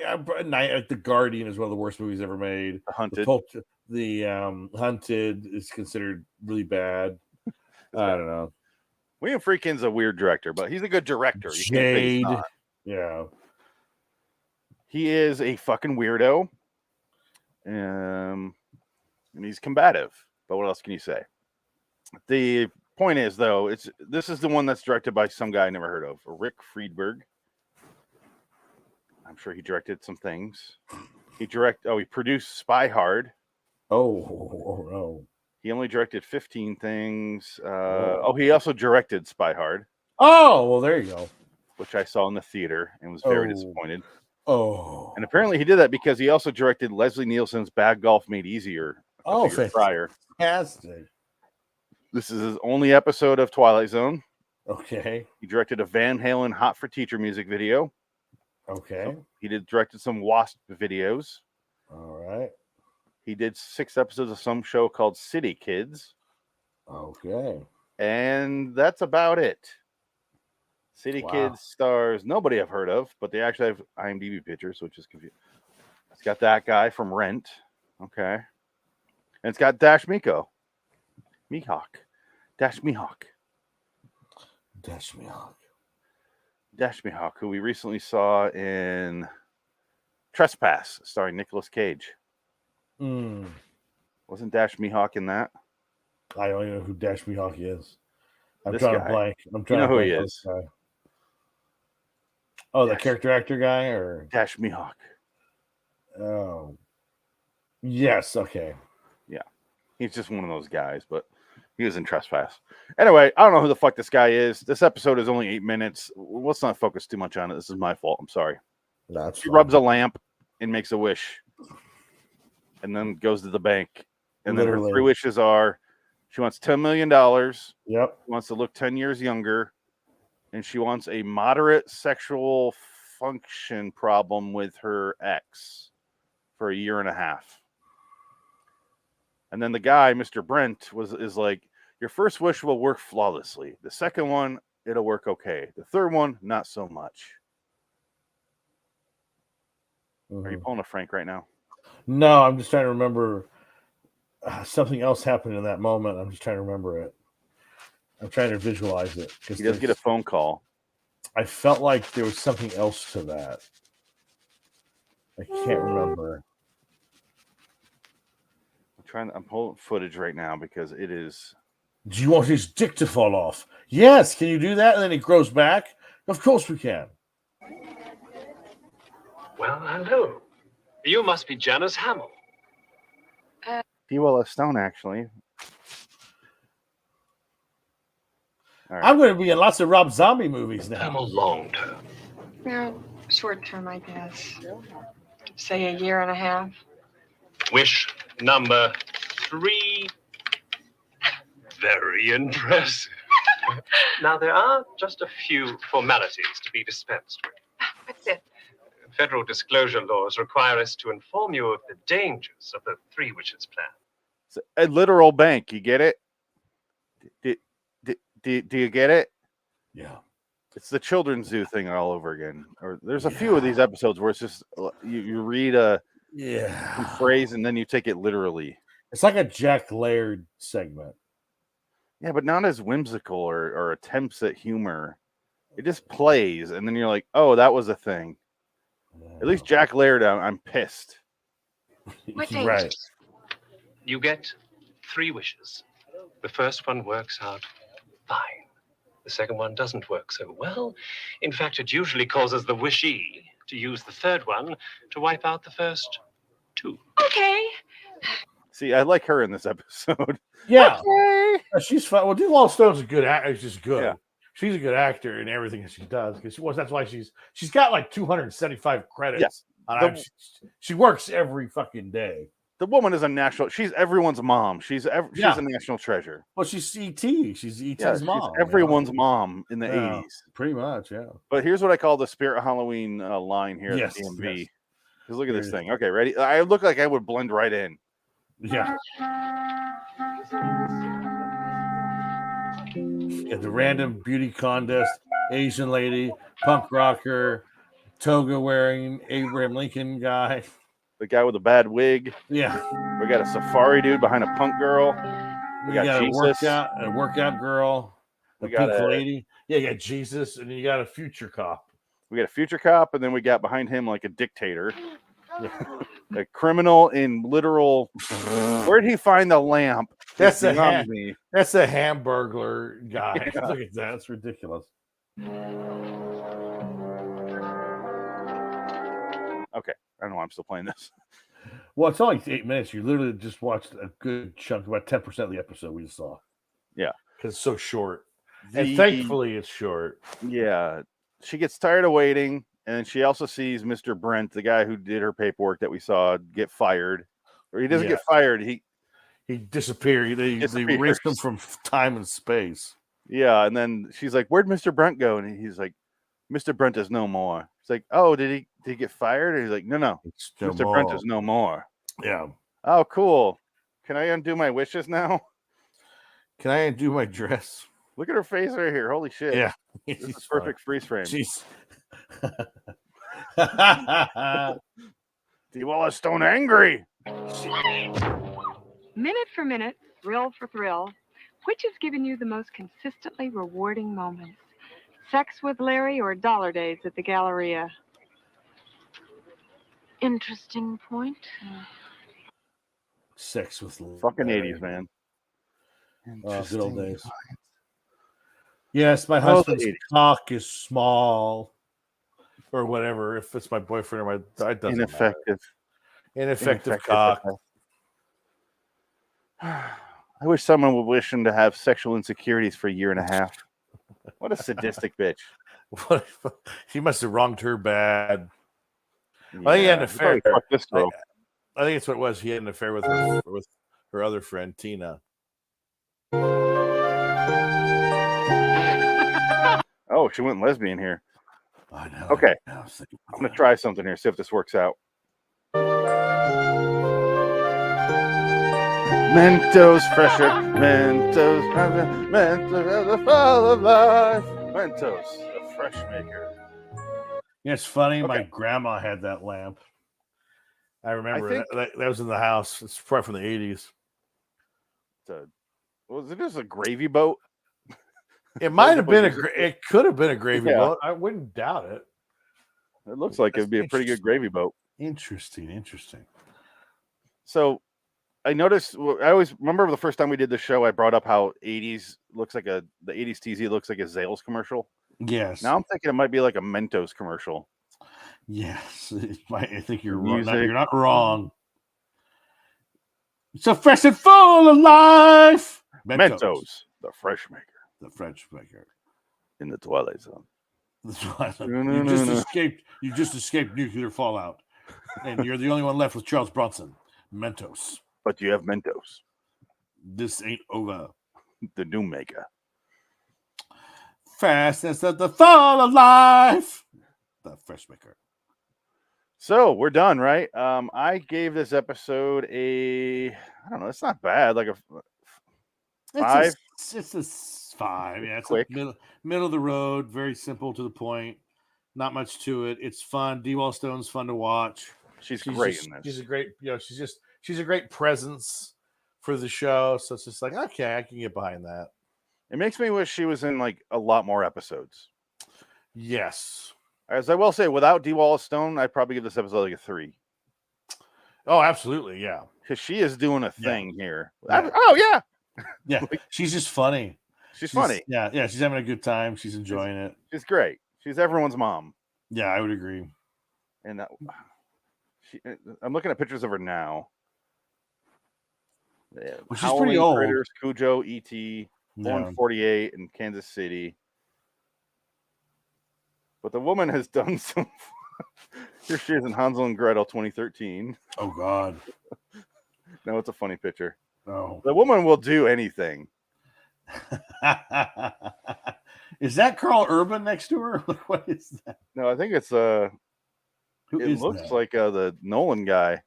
The Guardian is one of the worst movies ever made. The Hunted. The Hunted is considered really bad. I don't know. William Friedkin's a weird director, but he's a good director. Jade. Yeah. He is a fucking weirdo. And he's combative. But what else can you say? The point is, though, this is the one that's directed by some guy I never heard of, Rick Friedberg. I'm sure he directed some things. He produced Spy Hard. Oh. He only directed 15 things. He also directed Spy Hard. Oh, well, there you go. Which I saw in the theater and was very disappointed. Oh. And apparently he did that because he also directed Leslie Nielsen's Bad Golf Made Easier a few years prior. Fantastic. This is his only episode of Twilight Zone. Okay. He directed a Van Halen Hot for Teacher music video. Okay. So he directed some Wasp videos. All right. He did 6 episodes of some show called City Kids. Okay. And that's about it. City Kids stars nobody I've heard of, but they actually have IMDb pictures, which is confusing. It's got that guy from Rent. Okay. And it's got Dash Mihawk. Dash Mihawk, who we recently saw in Trespass, starring Nicolas Cage. Wasn't Dash Mihawk in that? I don't even know who Dash Mihawk is. I'm This trying guy. to blank. You know who he is. Oh, the character actor guy, or Dash Mihawk. Oh, yes. Okay. Yeah, he's just one of those guys. But He was in Trespass. Anyway, I don't know who the fuck this guy is. This episode is only 8 minutes. Let's not focus too much on it. This is my fault. I'm sorry. That's she fine. rubs a lamp and makes a wish, and then goes to the bank. And then her 3 wishes are: she wants $10 million. Yep. She wants to look 10 years younger, and she wants a moderate sexual function problem with her ex for a year and a half. And then the guy, Mr. Brent, is like, your first wish will work flawlessly. The second one, it'll work okay. The third one, not so much. Are you pulling a Frank right now? No, I'm just trying to remember. Something else happened in that moment. I'm just trying to remember it. I'm trying to visualize it. He does get a phone call. I felt like there was something else to that. I can't remember. I'm pulling footage right now because it is. Do you want his dick to fall off? Yes. Can you do that? And then it grows back? Of course we can. Well, hello. You must be Janice Hamill. P. Stone, actually. All right. I'm going to be in lots of Rob Zombie movies now. Hamill long term. No, short term, I guess. Say a year and a half. Wish number 3. Very impressive. Now, there are just a few formalities to be dispensed with. What's it? Federal disclosure laws require us to inform you of the dangers of the 3 wishes plan. It's a literal bank. You get it? Do you get it? Yeah. It's the children's zoo thing all over again. Or there's a few of these episodes where it's just you read a phrase and then you take it literally. It's like a Jack Laird segment. Yeah, but not as whimsical or attempts at humor. It just plays, and then you're like, "Oh, that was a thing." At least Jack Laird, I'm pissed. Right. You get 3 wishes. The first one works out fine. The second one doesn't work so well. In fact, it usually causes the wishee to use the third one to wipe out the first 2. Okay. See, I like her in this episode. Yeah. Okay. She's fun. Well, Duval Stone's a good actor. She's good. Yeah. She's a good actor in everything that she does. Because that's why she's got like 275 credits. Yeah. She works every fucking day. The woman is a national. She's everyone's mom. She's a national treasure. Well, she's E.T. She's E.T.'s mom. She's everyone's mom in the 80s. Pretty much, yeah. But here's what I call the Spirit Halloween line here at the DMV. Yes. Because look at this thing. Okay, ready? I look like I would blend right in. Yeah. At the random beauty contest, Asian lady, punk rocker, toga wearing Abraham Lincoln guy. The guy with a bad wig. Yeah. We got a safari dude behind a punk girl. We got Jesus. a workout girl. We got pink lady. Yeah, you got Jesus, and then you got a future cop. We got a future cop, and then we got behind him like a dictator. A criminal in literal. Where'd he find the lamp? That's a Hamburglar guy. Yeah. Look at that. That's ridiculous. Okay. I don't know why I'm still playing this. Well, it's only 8 minutes. You literally just watched a good chunk, about 10% of the episode we just saw. Yeah. Because it's so short. And thankfully it's short. Yeah. She gets tired of waiting. And she also sees Mr. Brent, the guy who did her paperwork that we saw, get fired. Or he doesn't get fired. He disappeared. They erased him from time and space. Yeah. And then she's like, where'd Mr. Brent go? And he's like, Mr. Brent is no more. It's like, oh, did he get fired? And he's like, no. Mr. Brent is no more. Yeah. Oh, cool. Can I undo my wishes now? Can I undo my dress? Look at her face right here. Holy shit. Yeah. This is perfect freeze frame. Jeez. Dewalla Stone angry. Minute for minute, thrill for thrill, which has given you the most consistently rewarding moments? Sex with Larry or dollar days at the Galleria? Interesting point. Sex with Larry. Fucking 80s, man. Good old days. Yes, my husband's cock is small. Or whatever, if it's my boyfriend or my it doesn't ineffective. Ineffective cock. I wish someone would wish him to have sexual insecurities for a year and a half. What a sadistic bitch. He must have wronged her bad. Yeah, I think he had an affair. fuck this girl. I think it's what it was. He had an affair with her other friend, Tina. Oh, she went lesbian here. I know. Okay. I'm going to try something here, see if this works out. Mentos fresher, Mentos, the fall of life. Mentos, the fresh maker. Yeah, it's funny. Okay. My grandma had that lamp. I remember that was in the house. It's probably from the 80s. Was it just a gravy boat? It might have been it could have been a gravy boat. I wouldn't doubt it. It looks like it'd be a pretty good gravy boat. Interesting. So I noticed, I always remember the first time we did the show, I brought up how 80s looks like the 80s TZ looks like a Zales commercial. Yes. Now I'm thinking it might be like a Mentos commercial. Yes. I think you're wrong. You're not wrong. It's so fresh and full of life. Mentos, the fresh maker. The French maker. In the Twilight Zone. You just escaped nuclear fallout. And you're the only one left with Charles Bronson. Mentos. But you have Mentos. This ain't over. The Doom Maker. Fastness of the fall of life. The fresh maker. So we're done, right? I gave this episode I don't know, it's not bad. Like a 5. It's a 5. Yeah, it's quick. Middle of the road, very simple to the point. Not much to it. It's fun. D-Wall Stone's fun to watch. She's great in this. She's a great, she's a great presence for the show. So it's just like, okay, I can get behind that. It makes me wish she was in like a lot more episodes. Yes. As I will say, without D-Wall Stone, I'd probably give this episode like a 3. Oh, absolutely, yeah. Because she is doing a thing here. Yeah. Yeah, she's just funny. She's funny. Yeah, she's having a good time. She's enjoying it. She's great. She's everyone's mom. Yeah, I would agree. And I'm looking at pictures of her now. Well, she's pretty old. Critters, Cujo, E.T., born 48 in Kansas City. But the woman has done some. Here she is in Hansel and Gretel 2013. Oh, God. No, it's a funny picture. Oh. The woman will do anything. Is that Carl Urban next to her? What is that? No, I think it's Who it is looks that? like the Nolan guy.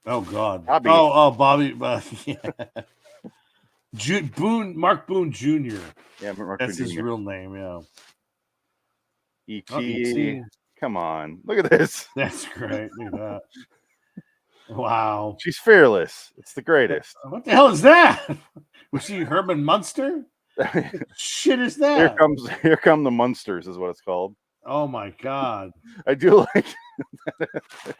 Oh God. Bobby. Bobby. Yeah. Mark Boone Jr. Yeah, Mark That's Boone his Jr. real name. Yeah. E.T. E.T. Come on, look at this. That's great. Look at that. Wow. She's fearless. It's the greatest. What the hell is that? Was she Herman Munster? Shit is that? Here come the Munsters is what it's called. Oh my God. I do like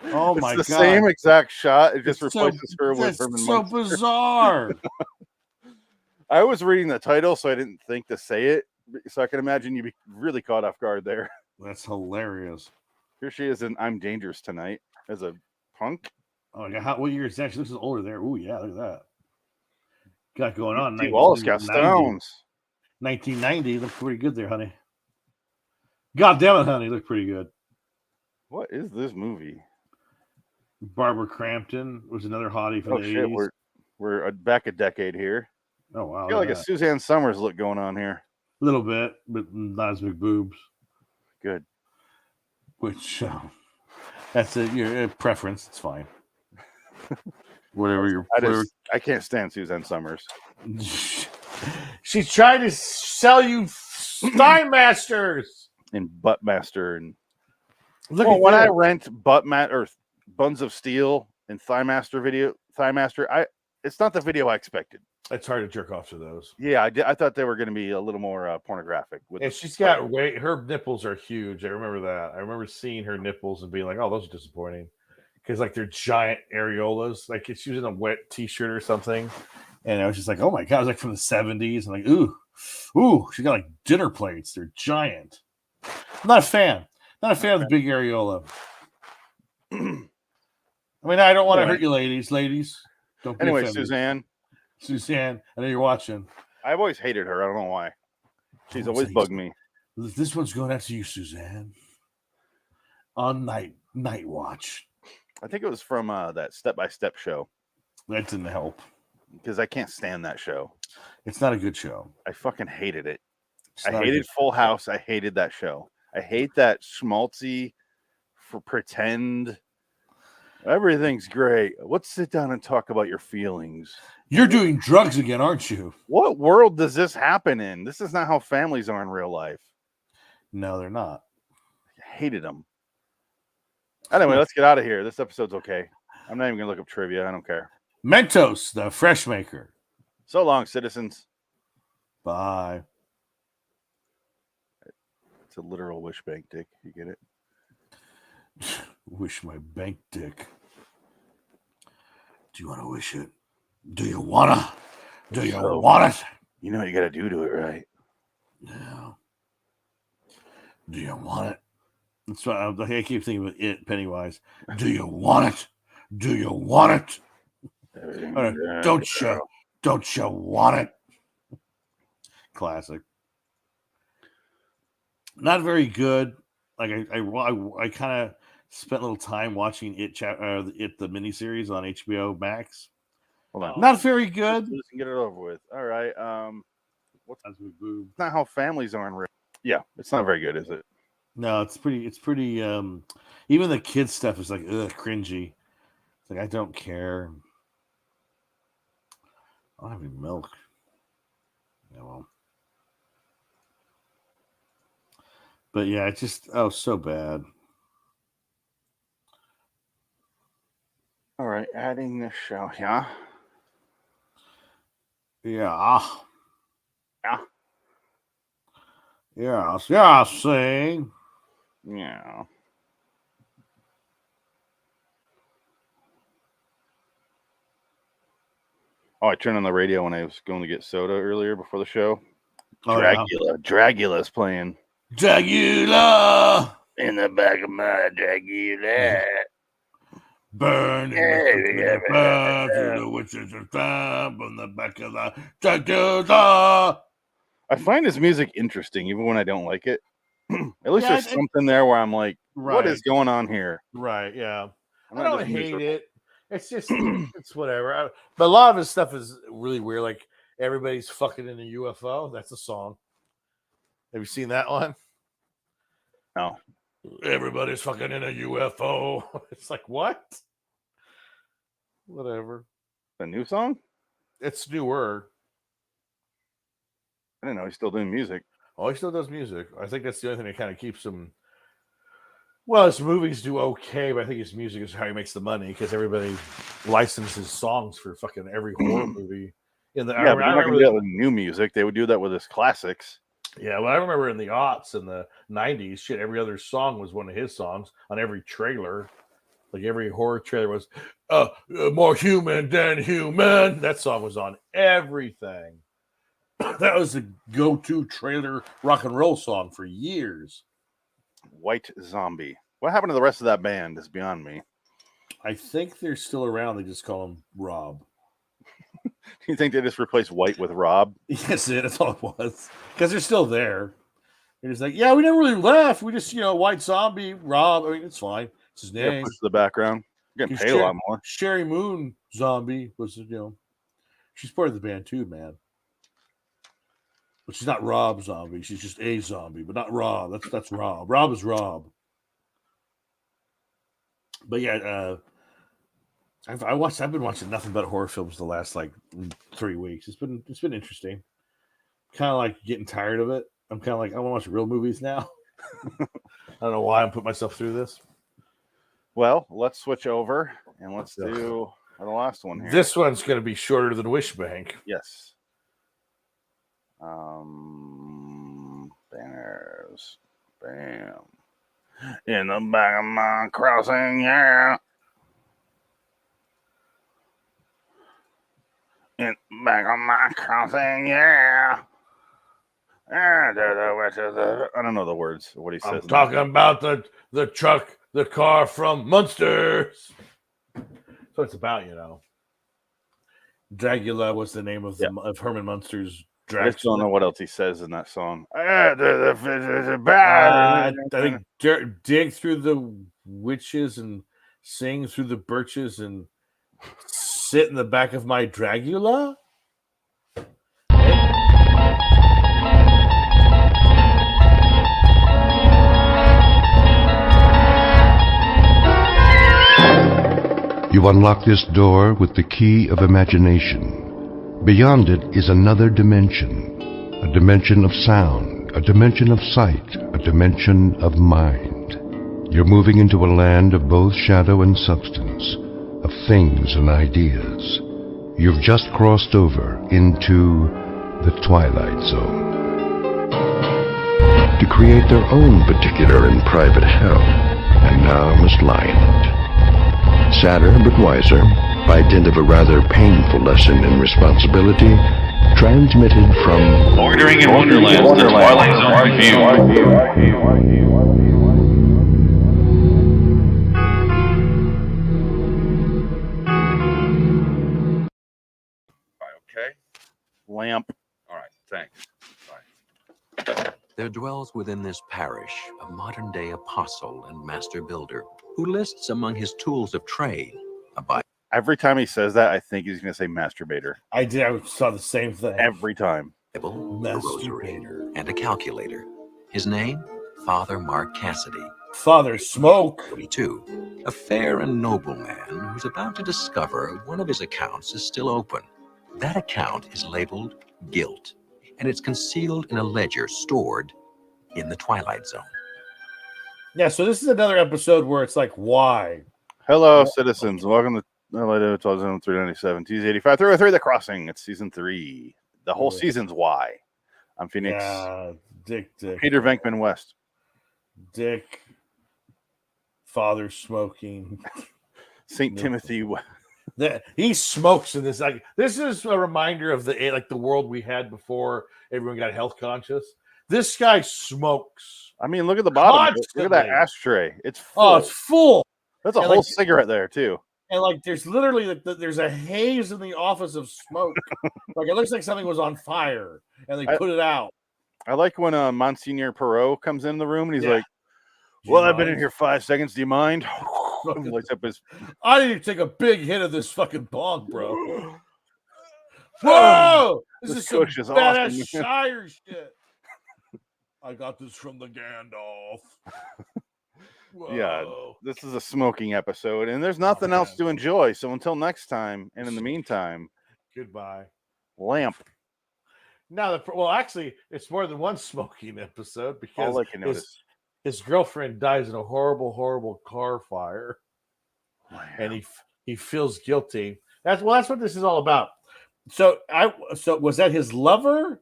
Oh my God. It's the same exact shot. It just replaces her with Herman so Munster. Bizarre. I was reading the title, so I didn't think to say it. So I can imagine you'd be really caught off guard there. That's hilarious. Here she is in I'm Dangerous Tonight as a punk. Oh yeah, what year is that? She looks older there. Oh yeah, look at that. Got going on. Wallace got stones. 1990 looked pretty good there, honey. God damn it, honey, looked pretty good. What is this movie? Barbara Crampton was another hottie from the 80s. We're back a decade here. Oh wow. I feel like a Suzanne Summers look going on here. A little bit, but not as big boobs. Good. Which that's your preference. It's fine. Whatever your. I can't stand Suzanne Summers. She's trying to sell you Thigh Masters and Buttmaster and. When I rent or Buns of Steel and Thigh Master, it's not the video I expected. It's hard to jerk off to those. Yeah, I thought they were going to be a little more pornographic. And she's got her nipples are huge. I remember that. I remember seeing her nipples and being like, "Oh, those are disappointing," because like they're giant areolas. Like she was in a wet T-shirt or something, and I was just like, "Oh my God!" It was like from the 70s. And like, ooh, she got like dinner plates. They're giant. I'm not a fan. Not a fan of the big areola. I mean, I don't want to hurt you, ladies. Don't. Anyway, Suzanne. Suzanne, I know you're watching. I've always hated her. I don't know why. She's always bugged me. This one's going out to you, Suzanne. On night watch. I think it was from that Step by Step show. That didn't help. Because I can't stand that show. It's not a good show. I fucking hated it. I hated Full House. I hated that show. I hate that schmaltzy for pretend. Everything's great. Let's sit down and talk about your feelings. You're doing drugs again, aren't you? What world does this happen in? This is not how families are in real life. No, they're not. I hated them. Anyway, let's get out of here. This episode's okay. I'm not even going to look up trivia. I don't care. Mentos, the fresh maker. So long, citizens. Bye. It's a literal wish bank dick. You get it? Wish my bank dick. Do you want to wish it? Do you wanna? Do you want it? You know what you got to do to it, right? No. Do you want it? That's why I keep thinking of it, Pennywise. Do you want it? Do you want it? Don't you want it? Classic. Not very good. Like I kind of spent a little time watching it the miniseries on HBO Max. Hold on. Not very good. Let's get it over with. All right. What's not how families are in real? Yeah, it's not very good, is it? No, it's pretty. Even the kids stuff is like cringy. It's like I don't care. I don't have any milk. Yeah, well. But yeah, it's just so bad. All right, adding this show, yeah. Yeah. Yeah. Yes, yeah, see. Yeah. Oh, I turned on the radio when I was going to get soda earlier before the show. Dragula. Yeah. Dragula's playing. Dragula! In the back of my Dragula. Burning the witches of time on the back of the Dragula. I find his music interesting, even when I don't like it. At least there's something there where I'm like, what is going on here? Right, yeah. I don't hate it. It's just, it's whatever. But a lot of his stuff is really weird. Like, everybody's fucking in a UFO. That's a song. Have you seen that one? No. Everybody's fucking in a UFO. It's like, what? Whatever. A new song? It's newer. I didn't know he's still doing music. Oh, he still does music. I think that's the only thing that kind of keeps him. Well, his movies do okay, but I think his music is how he makes the money because everybody licenses songs for fucking every horror movie. But they're not going to do that with new music. They would do that with his classics. Yeah, well, I remember in the aughts in the 90s, shit, every other song was one of his songs on every trailer. Like every horror trailer was more human than human. That song was on everything. That was the go-to trailer rock and roll song for years. White Zombie. What happened to the rest of that band is beyond me. I think they're still around. They just call him Rob. Do you think they just replaced White with Rob? Yes, that's all it was. Because they're still there. They're just like, yeah, we never really left. We just, White Zombie, Rob. I mean, it's fine. It's his name. Yeah, push the background. You're getting paid a lot more. Sherry Moon Zombie was, she's part of the band too, man. But she's not Rob Zombie. She's just a zombie, but not Rob. That's Rob. Rob is Rob. But yeah, I've been watching nothing but horror films the last 3 weeks. It's been interesting. Kind of like getting tired of it. I'm kind of like I want to watch real movies now. I don't know why I'm putting myself through this. Well, let's switch over and let's do the last one here. This one's going to be shorter than Wishbank. Yes. Banners. Bam. In the back of my crossing, yeah. In the back of my crossing, yeah. I don't know the words. What he says. I'm talking about the truck, the car from Munsters. So it's about, Dragula was the name of of Herman Munster's Dracula. I just don't know what else he says in that song. I think dig through the witches and sing through the birches and sit in the back of my Dragula. You unlock this door with the key of imagination. Beyond it is another dimension, a dimension of sound, a dimension of sight, a dimension of mind. You're moving into a land of both shadow and substance, of things and ideas. You've just crossed over into the Twilight Zone. To create their own particular and private hell, and now must lie in it. Sadder but wiser, by dint of a rather painful lesson in responsibility, transmitted from Bordering in Wonderland, the Twilight Zone Review. Okay. Lamp. All right. Thanks. Bye. There dwells within this parish a modern-day apostle and master builder who lists among his tools of trade a Bible. Every time he says that, I think he's going to say masturbator. I did. I saw the same thing. Every time. A rosary, and a calculator. His name? Father Mark Cassidy. Father Smoke. 42. A fair and noble man who's about to discover one of his accounts is still open. That account is labeled Guilt, and it's concealed in a ledger stored in the Twilight Zone. Yeah, so this is another episode where it's like, why? Hello, citizens. Welcome to LIW 397, Tuesday 85, 303, The Crossing. It's season 3. The whole season's why. I'm Phoenix. Yeah, Dick. Peter Venkman West. Dick. Father Smoking. St. Timothy. He smokes in this. Like, this is a reminder of the world we had before everyone got health conscious. This guy smokes. I mean, look at the bottom. Look at that ashtray. It's full. Oh, it's full. That's a whole cigarette there, too. And like, there's literally there's a haze in the office of smoke. Like, it looks like something was on fire, and they put it out. I like when Monsignor Perot comes in the room and he's like, "Well, I've been in here 5 seconds. Do you mind?" He lights up his. I need to take a big hit of this fucking bong, bro. Whoa! This is some badass awesome. Shire shit. I got this from the Gandalf. Whoa. Yeah, this is a smoking episode, and there's nothing else to enjoy. So until next time, and in the meantime, goodbye. Lamp. Now, actually, it's more than one smoking episode because his girlfriend dies in a horrible, horrible car fire, and he feels guilty. That's what this is all about. So was that his lover?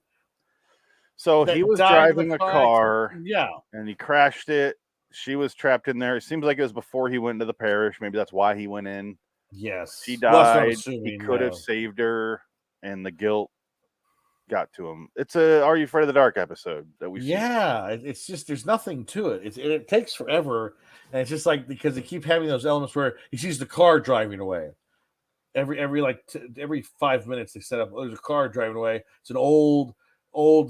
So he was driving a car, yeah, and he crashed it. She was trapped in there. It seems like it was before he went into the parish. Maybe that's why he went in. Yes. She died. He could have saved her, and the guilt got to him. It's a Are You Afraid of the Dark episode that we see. It's just there's nothing to it. It takes forever, and it's just like because they keep having those elements where he sees the car driving away. Every 5 minutes they set up. There's a car driving away. It's an old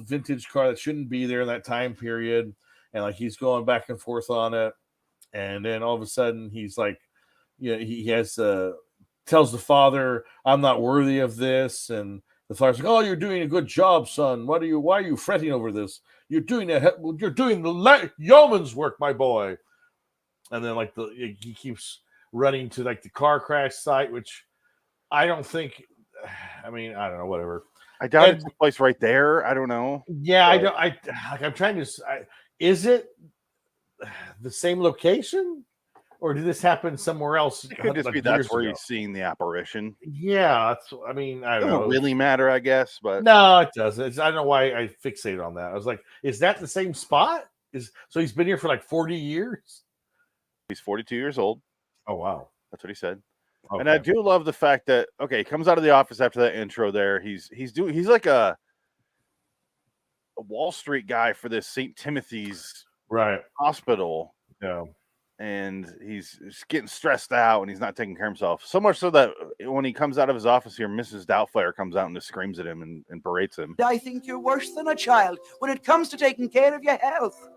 vintage car that shouldn't be there in that time period. And like he's going back and forth on it, and then all of a sudden he's like, he has tells the father, "I'm not worthy of this," and the father's like, "Oh, you're doing a good job, son. Why are you fretting over this? You're doing the yeoman's work, my boy." And then he keeps running to like the car crash site, which I don't think. I mean, I don't know, whatever. I doubt it's a place right there. I don't know. Yeah, but I'm trying to. Is it the same location, or did this happen somewhere else? It could just be that's where he's seeing the apparition. Yeah, I don't know. It doesn't really matter, I guess, but no, it doesn't. I don't know why I fixated on that. I was like, is that the same spot? So he's been here for like 40 years? He's 42 years old. Oh, wow. That's what he said. Okay. And I do love the fact that, he comes out of the office after that intro there. He's like a Wall Street guy for this St. Timothy's right hospital. Yeah. and he's getting stressed out, and he's not taking care of himself. So much so that when he comes out of his office here, Mrs. Doubtfire comes out and just screams at him and berates him. I think you're worse than a child when it comes to taking care of your health.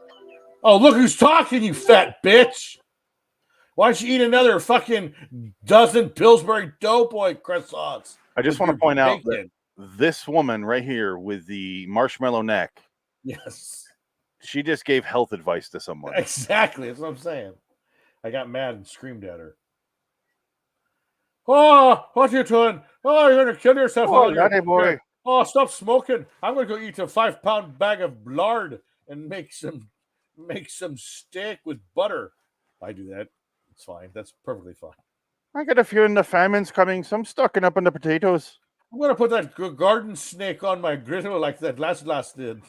Oh, look who's talking, you fat bitch. Why don't you eat another fucking dozen Pillsbury Doughboy croissants? I just want to point out that this woman right here with the marshmallow neck. Yes. She just gave health advice to someone. Exactly. That's what I'm saying. I got mad and screamed at her. Oh, what are you doing? Oh, you're going to kill yourself. Boy. Oh, stop smoking. I'm going to go eat a 5-pound bag of lard and make some steak with butter. I do that. It's fine. That's perfectly fine. I got a few in the famines coming, so I'm stocking up on the potatoes. I'm going to put that garden snake on my griddle like that last did.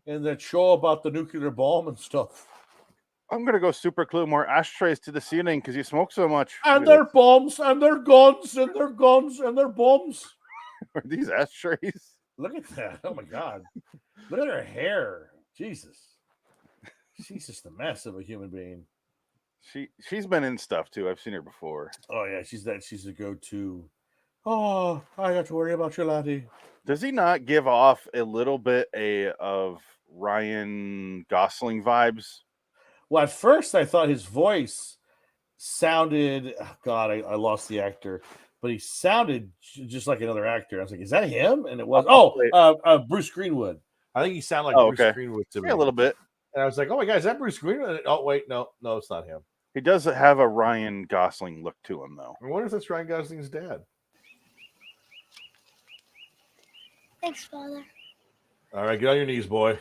And that show about the nuclear bomb and stuff. I'm going to go super glue more ashtrays to the ceiling because you smoke so much. And their bombs, and their guns, and their guns, and their bombs. Are these ashtrays? Look at that. Oh, my God. Look at her hair. Jesus. She's just a mess of a human being. She's been in stuff, too. I've seen her before. Oh, yeah. She's a go-to. Oh, I got to worry about you, laddie. Does he not give off a little bit of Ryan Gosling vibes? Well, at first I thought his voice sounded, oh God, I lost the actor, but he sounded just like another actor. I was like, is that him? And it was, Bruce Greenwood. I think he sounded like Bruce Greenwood to me. Yeah, a little bit. And I was like, oh my God, is that Bruce Greenwood? Oh, wait, no, it's not him. He does have a Ryan Gosling look to him, though. I wonder if that's Ryan Gosling's dad. Thanks, Father. All right, get on your knees, boy.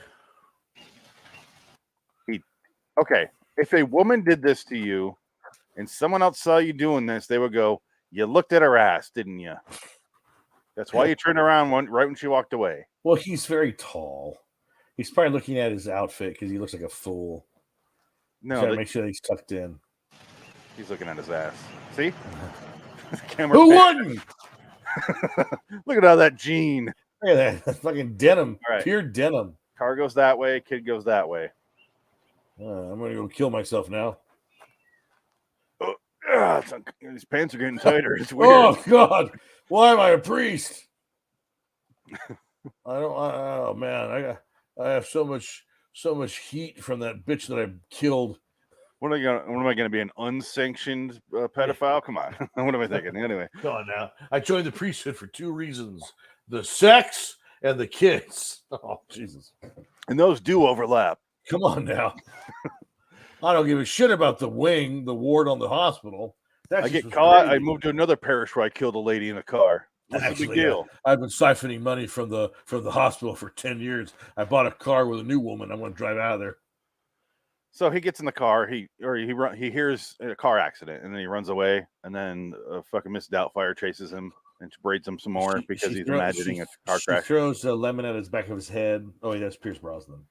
Okay, if a woman did this to you and someone else saw you doing this, they would go, you looked at her ass, didn't you? That's why you turned around right when she walked away. Well, he's very tall. He's probably looking at his outfit because he looks like a fool. No, make sure he's tucked in. He's looking at his ass. See? Who wouldn't? Look at all that jean. Look at that fucking denim, right. Pure denim. Car goes that way, kid goes that way. I'm going to go kill myself now. These pants are getting tighter. It's weird. Oh, God. Why am I a priest? Oh, man. I have so much heat from that bitch that I killed. What am I going to be, an unsanctioned pedophile? Come on. What am I thinking? Anyway. Come on now. I joined the priesthood for 2 reasons. The sex and the kids. Oh, Jesus. And those do overlap. Come on now. I don't give a shit about the ward on the hospital. I get caught. Crazy. I moved to another parish where I killed a lady in a car. That's a big deal. I've been siphoning money from the hospital for 10 years. I bought a car with a new woman. I'm going to drive out of there. So he gets in the car. He hears a car accident, and then he runs away. And then fucking Miss Doubtfire chases him and berates him some more because he's imagining a car crash. She throws a lemon at his back of his head. Oh, wait, that's Pierce Brosnan.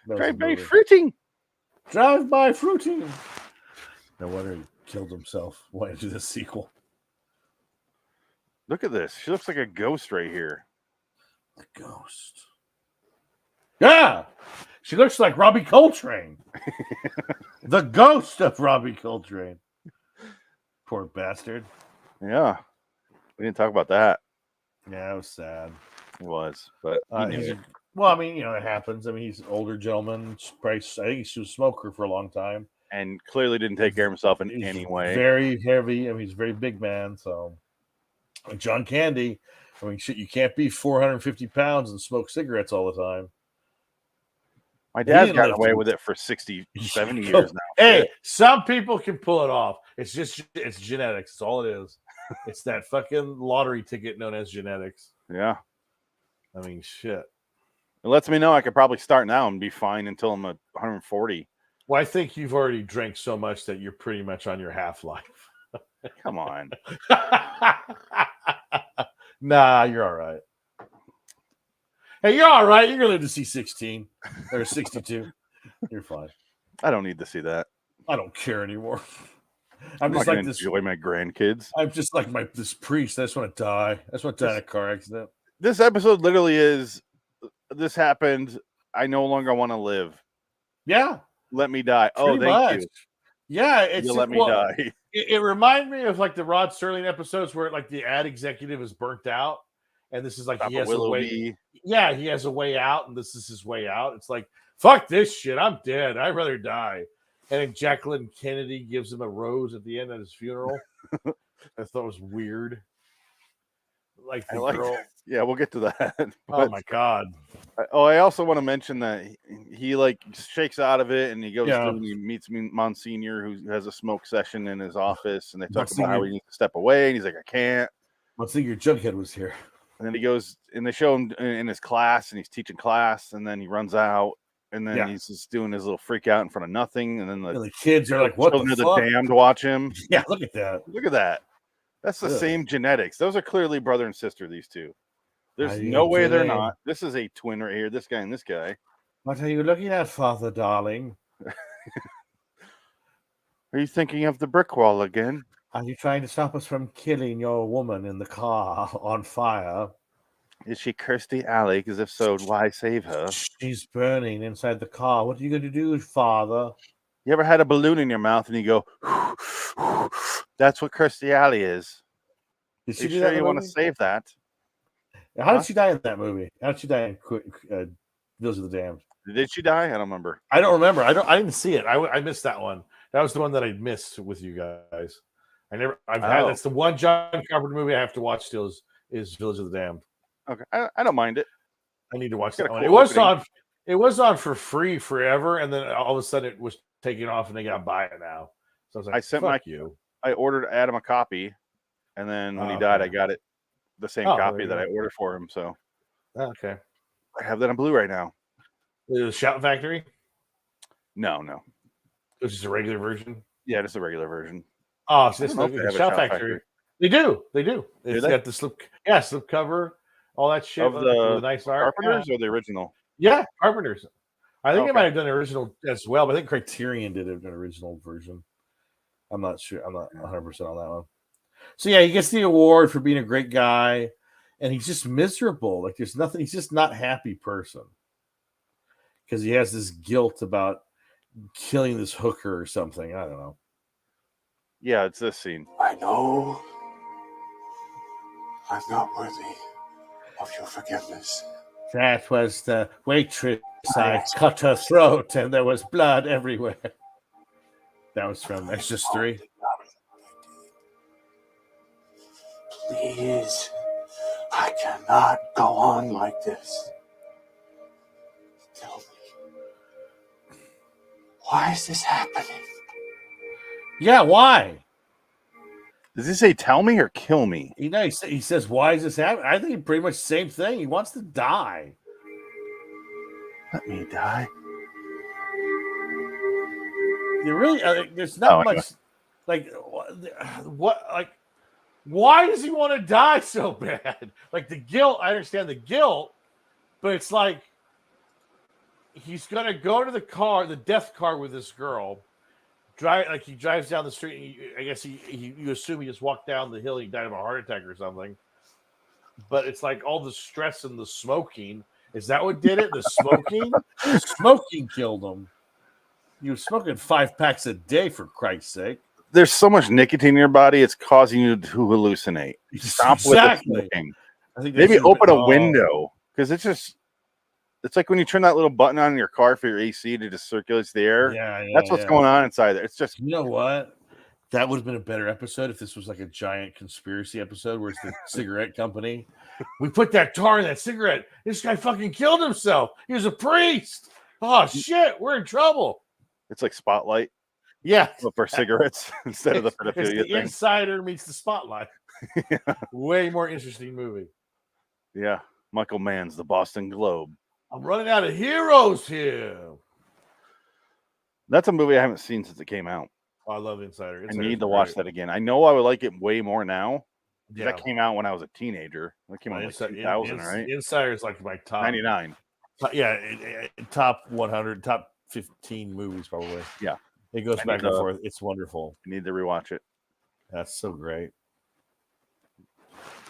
Drive-by fruiting. Drive-by fruiting. No wonder he killed himself. Why do the sequel? Look at this. She looks like a ghost right here. A ghost. Yeah. She looks like Robbie Coltrane. The ghost of Robbie Coltrane. Poor bastard. Yeah. We didn't talk about that. Yeah, it was sad. It was. But well, I mean, it happens. I mean, he's an older gentleman. I think he was a smoker for a long time. And clearly didn't take care of himself in any way. Very heavy. I mean, he's a very big man. So, John Candy, I mean, shit, you can't be 450 pounds and smoke cigarettes all the time. My dad's gotten away with it for 60, 70 years now. Hey, some people can pull it off. It's genetics. That's all it is. It's that fucking lottery ticket known as genetics. Yeah. I mean, shit. It lets me know I could probably start now and be fine until I'm 140. Well, I think you've already drank so much that you're pretty much on your half-life. Come on. Nah, you're all right. Hey, you're all right. You're going to live to see 16 or 62. You're fine. I don't need to see that. I don't care anymore. I'm just like this. Enjoy my grandkids. I'm just like this priest. I just want to die. I just want to die in a car accident. This episode literally is, this happened. I no longer want to live. Yeah. Let me die. Oh, Pretty thank much. you. Yeah, it's You let me die. It reminded me of like the Rod Serling episodes where like the ad executive is burnt out, and this is like he has a way. Yeah, he has a way out, and this is his way out. It's like fuck this shit. I'm dead. I'd rather die. And then Jacqueline Kennedy gives him a rose at the end of his funeral. I thought it was weird. Like the girl. Yeah, we'll get to that. Oh my god. I also want to mention that he like shakes out of it and he goes through and he meets Monsignor who has a smoke session in his office and they talk about how he needs to step away and he's like, I can't. Monsignor Jughead was here. And then he goes and they show him in his class and he's teaching class and then he runs out and then he's just doing his little freak out in front of nothing and then the kids are like, what the fuck? The damned watch him. Yeah, look at that. Look at that. That's the same genetics. Those are clearly brother and sister, these two. There's no way they're not. This is a twin right here. This guy and this guy. What are you looking at, Father Darling? Are you thinking of the brick wall again? Are you trying to stop us from killing your woman in the car on fire? Is she Kirstie Alley? Because if so, why save her? She's burning inside the car. What are you going to do, Father? You ever had a balloon in your mouth and you go, that's what Kirstie Alley is. Did she Are you do sure that you want to save that? How did she die in that movie? How did she die in Village of the Damned? Did she die? I don't remember. I don't remember. I didn't see it. I missed that one. That was the one that I missed with you guys. That's the one John Carpenter movie I have to watch still is Village of the Damned. Okay. I don't mind it. I need to watch that one. Cool It was on for free forever, and then all of a sudden it was taken off and they got to buy it now. So I was like, I ordered Adam a copy, and then when he died, I got it the same copy that I ordered for him. So okay. I have that on Blu-ray now. The Shout Factory? No. This is a regular version? Yeah, just a regular version. Oh, so the Shout Factory. They do. It's got the slip cover, all that shit. Of the nice art. Carpenters or the original? Yeah, Carpenters. I think it might have done the original as well, but I think Criterion did an original version. I'm not sure. I'm not 100% on that one. So yeah, he gets the award for being a great guy, and he's just miserable. Like there's nothing. He's just not a happy person because he has this guilt about killing this hooker or something. I don't know. Yeah, it's this scene. I know I'm not worthy of your forgiveness. That was the waitress. I cut her throat, and there was blood everywhere. That was from Exorcist 3. Please, I cannot go on like this. Tell me, why is this happening? Yeah, why? Does he say tell me or kill me? He says, why is this happening? I think pretty much the same thing. He wants to die. Let me die. You really, there's not much, like, what, like, why does he want to die so bad? Like, the guilt, I understand the guilt, but it's like, he's going to go to the car, the death car with this girl, he drives down the street, and I guess you assume he just walked down the hill, he died of a heart attack or something, but it's like all the stress and the smoking. Is that what did it? The smoking? The smoking killed him. You were smoking 5 packs a day, for Christ's sake. There's so much nicotine in your body, it's causing you to hallucinate. Stop with the smoking. Maybe open a window, because it's like when you turn that little button on in your car for your AC to just circulates the air. Yeah, that's what's going on inside there. It's just, you know what? That would have been a better episode if this was like a giant conspiracy episode where it's the cigarette company. We put that tar in that cigarette. This guy fucking killed himself. He was a priest. Oh, shit. We're in trouble. It's like Spotlight. Yeah. For cigarettes instead of the pedophilia thing. Insider meets the Spotlight. Yeah. Way more interesting movie. Yeah. Michael Mann's The Boston Globe. I'm running out of heroes here. That's a movie I haven't seen since it came out. I love Insider. I need to watch that again. I know I would like it way more now. Yeah. That came out when I was a teenager. That came out in like 2000, right? Insider is like my top 99. Top 100, top 15 movies probably. Yeah, it goes back and forth. It's wonderful. I need to rewatch it. That's so great.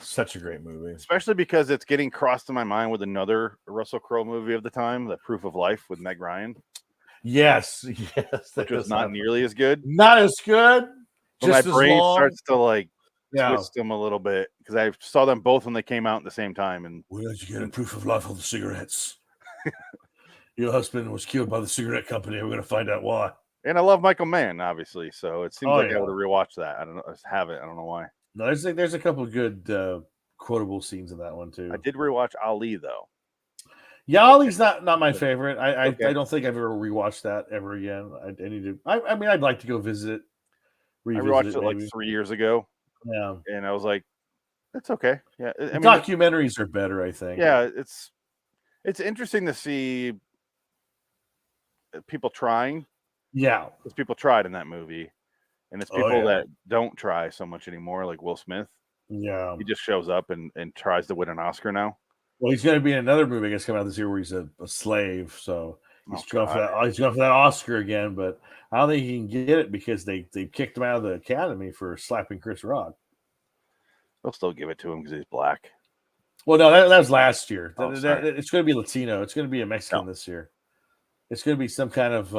Such a great movie, especially because it's getting crossed in my mind with another Russell Crowe movie of the time, The Proof of Life with Meg Ryan. Yes, which was not nearly as good. Not as good. But Just my as brain long. starts to like Yeah. twist them a little bit because I saw them both when they came out at the same time. And where did you get a proof of life on the cigarettes? Your husband was killed by the cigarette company. We're going to find out why. And I love Michael Mann, obviously. So it seems Oh, like yeah. I would have rewatched that. I don't know. I just have it. I don't know why. No, there's a couple of good quotable scenes in that one too. I did rewatch Ali though. Yeah, Ollie's not my favorite. Okay. I don't think I've ever rewatched that ever again. I need to. I mean, I'd like to go visit. I Revisit rewatched it maybe. like 3 years ago. Yeah, and I was like, "It's okay." Yeah, I mean, documentaries are better. I think. Yeah, it's interesting to see people trying. Yeah, because people tried in that movie, and it's people that don't try so much anymore, like Will Smith. Yeah, he just shows up and tries to win an Oscar now. Well, he's going to be in another movie I guess coming out this year where he's a slave. So he's going for that. He's going for that Oscar again, but I don't think he can get it because they kicked him out of the Academy for slapping Chris Rock. They'll still give it to him because he's black. Well, no, that was last year. Oh, it's going to be Latino. It's going to be a Mexican this year. It's going to be some kind of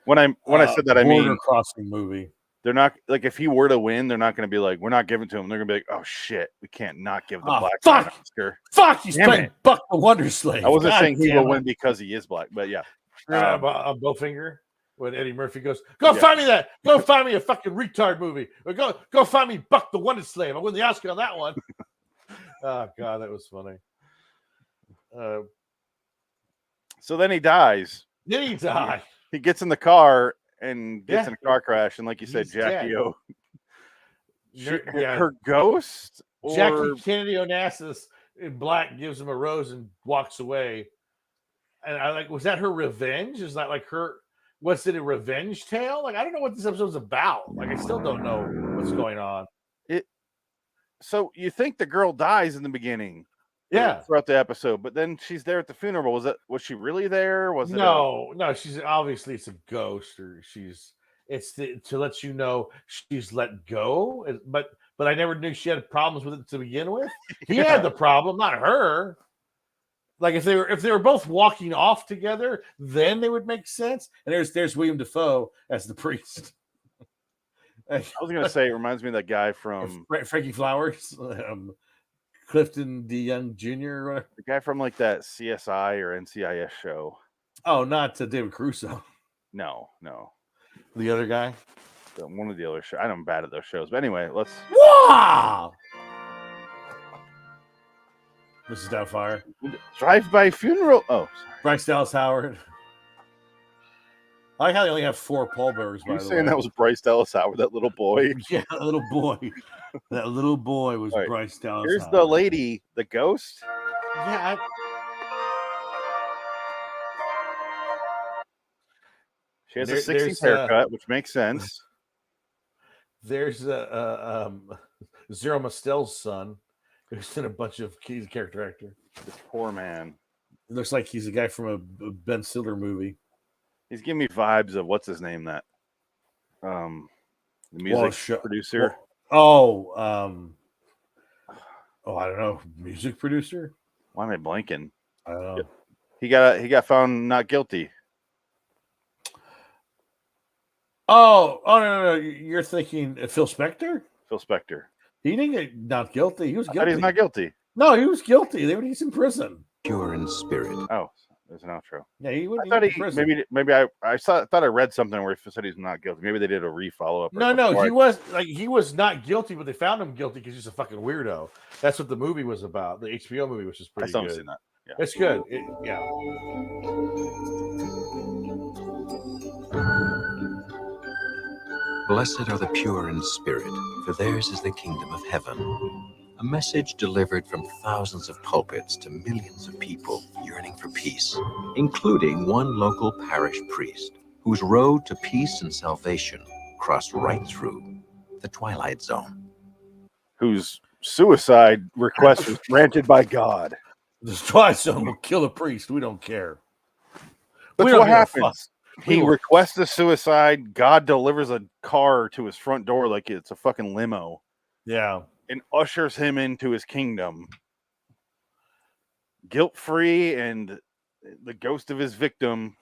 when I said that, I mean border crossing movie. They're not like if he were to win, they're not going to be like we're not giving to him. They're going to be like, oh shit, we can't not give the black guy an Oscar. Fuck, he's playing Buck the Wonder Slave. I wasn't saying he will win because he is black, but yeah. Bowfinger when Eddie Murphy goes, go find me that. Go find me a fucking retard movie. Or go find me Buck the Wonder Slave. I win the Oscar on that one. Oh god, that was funny. So then he dies. Did he die? He gets in the car and gets in a car crash, and like you said, Jackie O. Her ghost? Jackie Kennedy Onassis in black gives him a rose and walks away. And I like, was that her revenge? Is that like her? Was it a revenge tale? Like, I don't know what this episode's about. Like, I still don't know what's going on. So you think the girl dies in the beginning, throughout the episode, but then she's there at the funeral. Was she really there? Was it? No, she's obviously it's a ghost, or to let you know she's let go. But I never knew she had problems with it to begin with. He had the problem, not her. Like if they were both walking off together, then they would make sense. And there's William Dafoe as the priest. I was gonna say it reminds me of that guy from Frankie Flowers, Clifton D. Young Jr. or whatever. The guy from like that CSI or NCIS show. Oh, not David Caruso. No. The other guy. One of the other shows. I'm bad at those shows, but anyway, let's. Wow. This is Doubtfire. Drive-by funeral. Oh, sorry. Bryce Dallas Howard. I like how they only have 4 pallbearers. You're saying that was Bryce Dallas Howard, that little boy? Yeah, that little boy. That little boy was Bryce Dallas Here's Howard. the lady, the ghost. Yeah. She has a 60s haircut, which makes sense. There's Zero Mostel's son, who's in a bunch of he's a character actor. This poor man. It looks like he's a guy from a Ben Stiller movie. He's giving me vibes of what's his name, that the music producer. I don't know, music producer. Why am I blanking? I don't know. He got found not guilty. Oh no! You're thinking Phil Spector? Phil Spector. He didn't get not guilty. He was guilty. I thought he's not guilty. No, he was guilty. He's in prison. Pure in spirit. Oh, there's an outro. Yeah, he would. I thought maybe I thought I read something where he said he's not guilty. Maybe they did a re-follow up. No, he was not guilty, but they found him guilty because he's a fucking weirdo. That's what the movie was about. The HBO movie, which is pretty good. I still haven't seen that. Yeah. It's good. Blessed are the pure in spirit, for theirs is the kingdom of heaven. A message delivered from thousands of pulpits to millions of people yearning for peace, including one local parish priest whose road to peace and salvation crossed right through the Twilight Zone. Whose suicide request was granted by God. The Twilight Zone will kill a priest. We don't care. That's what happens. He requests a suicide. God delivers a car to his front door like it's a fucking limo. Yeah. And ushers him into his kingdom. Guilt-free, and the ghost of his victim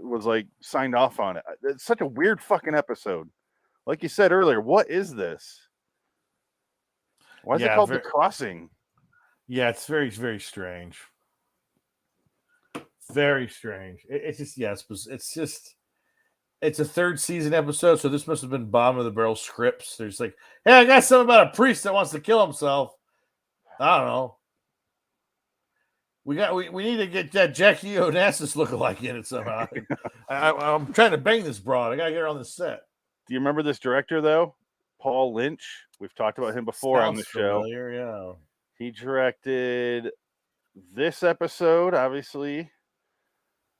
was like signed off on it. It's such a weird fucking episode. Like you said earlier, what is this? Why is it called The Crossing? Yeah, it's very, very strange. Very strange. It's just, yes, it's a third season episode, so this must have been bottom of the barrel scripts. There's like, hey, I got something about a priest that wants to kill himself. I don't know. We need to get that Jackie Onassis lookalike in it somehow. I'm trying to bang this broad. I gotta get her on the set. Do you remember this director though? Paul Lynch. We've talked about him before on the show. Familiar, yeah. He directed this episode, obviously.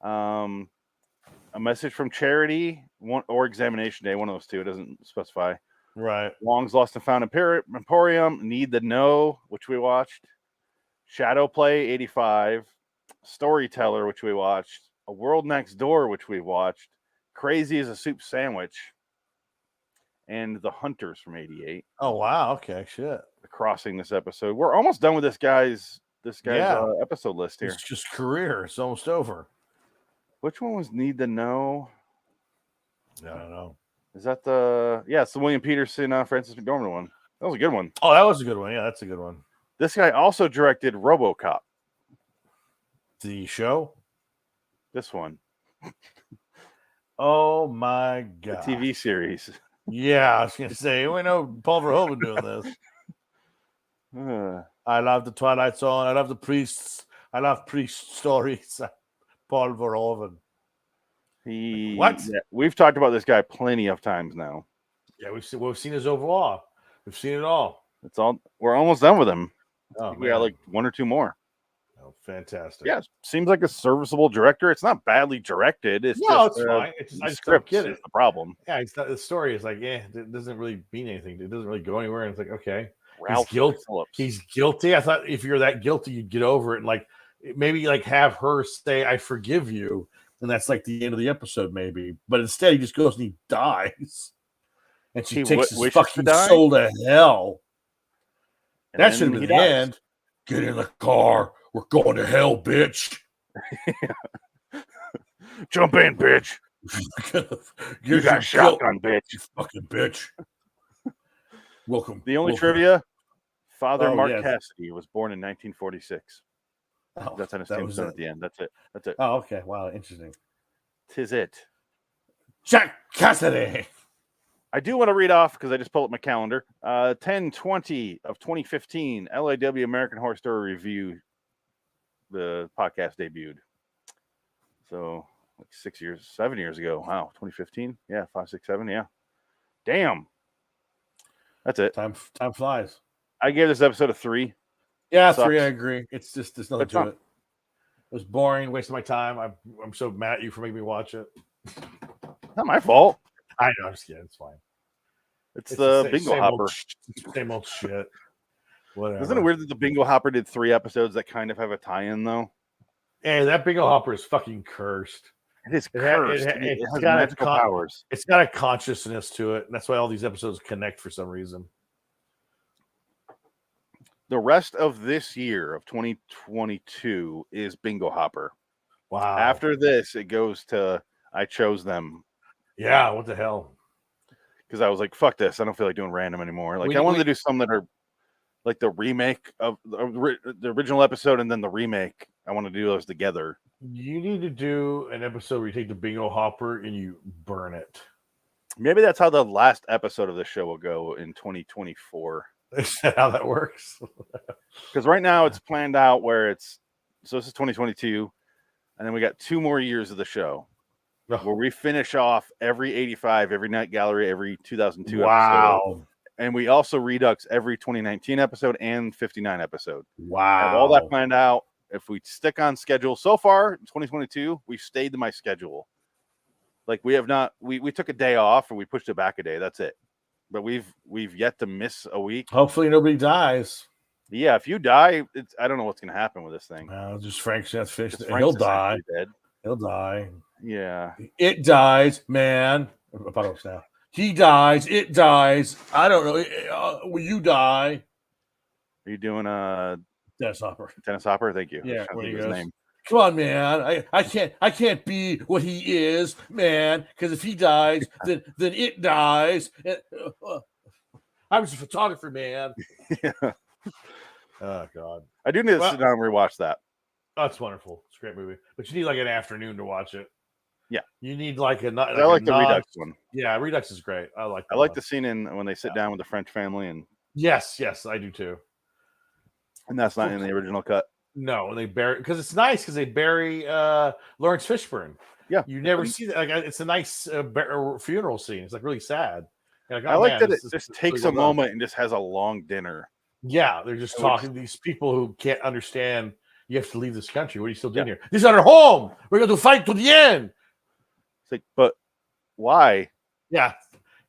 A Message from Charity, or Examination Day, one of those two. It doesn't specify. Right. Long's Lost and Found Emporium, Need the Know, which we watched. Shadow Play 85, Storyteller, which we watched. A World Next Door, which we watched. Crazy as a Soup Sandwich. And The Hunters from 88. Oh, wow. Okay, shit. The Crossing this episode. We're almost done with this guy's episode list here. It's just career. It's almost over. Which one was Need to Know? I don't know. Is that it's the William Peterson, Francis McDormand one. That was a good one. Oh, that was a good one. Yeah, that's a good one. This guy also directed RoboCop. The show? This one. Oh my God. The TV series. Yeah, I was going to say, we know Paul Verhoeven doing this. I love the Twilight Zone. I love the priests. I love priest stories. Paul Verhoeven. What? Yeah, we've talked about this guy plenty of times now. Yeah, we've seen his overall. We've seen it all. It's all. We're almost done with him. Oh, we got like one or two more. Oh, fantastic. Yeah, seems like a serviceable director. It's not badly directed. It's it's fine. It's just, I just don't get it. Is the problem. Yeah, it's not, the story is like, it doesn't really mean anything. It doesn't really go anywhere. And it's like, okay, Ralph he's guilty. I thought if you're that guilty, you'd get over it and like maybe like have her say, "I forgive you," and that's like the end of the episode, maybe. But instead, he just goes and he dies, and she takes his fucking soul to hell. And that should have been the end. Get in the car. We're going to hell, bitch. Jump in, bitch. You got a shotgun, bitch. You fucking bitch. Welcome. The only trivia, Father Mark Cassidy was born in 1946. Oh, that's on his tombstone at the end. That's it. That's it. Oh, okay. Wow, interesting. 'Tis it. Jack Cassidy. I do want to read off because I just pulled up my calendar. 10/20 of 2015, LIW American Horror Story Review. The podcast debuted. So like 7 years ago. Wow, 2015. Yeah, 5, 6, 7. Yeah. Damn. That's it. Time flies. I gave this episode a 3. Yeah, 3. I agree. It's just there's nothing to fun. it. It was boring, wasting my time. I'm so mad at you for making me watch it. Not my fault. I know. I'm just kidding. It's fine. It's the bingo hopper. Same old shit. Whatever. Isn't it weird that the bingo hopper did 3 episodes that kind of have a tie-in though? Yeah, that bingo hopper is fucking cursed. It is cursed. It has got magical powers. It's got a consciousness to it, and that's why all these episodes connect for some reason. The rest of this year of 2022 is bingo hopper. Wow. After this, it goes to I chose them. Yeah, what the hell? Because I was like, fuck this. I don't feel like doing random anymore. Like I wanted to do some that are like the remake of the original episode and then the remake. I want to do those together. You need to do an episode where you take the bingo hopper and you burn it. Maybe that's how the last episode of the show will go in 2024. Is that how that works? Because right now it's planned out where it's so this is 2022, and then we got 2 more years of the show where we finish off every 85, every Night Gallery, every 2002 episode. And we also redux every 2019 episode and 59 episode. Wow. I have all that planned out. If we stick on schedule so far, 2022, we've stayed to my schedule. Like we have not, we took a day off or we pushed it back a day. That's it. But we've yet to miss a week. Hopefully nobody dies. Yeah, if you die, I don't know what's going to happen with this thing. Just Frank Fish. He'll die. Dead. He'll die. Yeah. It dies, man. Now. He dies. It dies. I don't know. Will you die? Are you doing a Dennis Hopper? Dennis Hopper. Thank you. Yeah. His name. Come on, man. I can't be what he is, man. Because if he dies, then it dies. I was a photographer, man. Yeah. Oh God. I do need to sit down and rewatch that. That's wonderful. It's a great movie, but you need like an afternoon to watch it. Yeah, you need like a. Like I like the Redux one. Yeah, Redux is great. I like. I like the scene in when they sit down with the French family and. Yes, I do too. And that's not in the original cut. No, and they bury because it's nice because they bury Lawrence Fishburne. Yeah, you never see that. Like, it's a nice funeral scene. It's like really sad. Like, I like that it just takes a moment and just has a long dinner. Yeah, they're just talking. These people who can't understand. You have to leave this country. What are you still doing here? This is our home. We're going to fight to the end. It's like, but why? Yeah,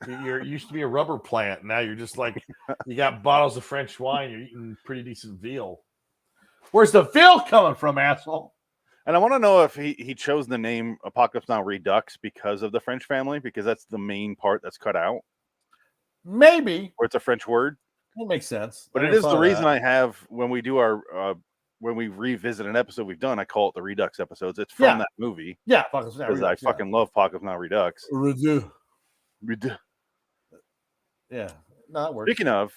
you used to be a rubber plant. Now you're just like you got bottles of French wine. You're eating pretty decent veal. Where's the veal coming from, asshole? And I want to know if he chose the name Apocalypse Now Redux because of the French family, because that's the main part that's cut out. Maybe. Or it's a French word. That makes sense. But it is the reason I have when we do our when we revisit an episode we've done, I call it the Redux episodes. It's from that movie. Yeah, Apocalypse Now Redux. I fucking love Apocalypse Now Redux. Redo. Yeah, no, that works. Speaking of,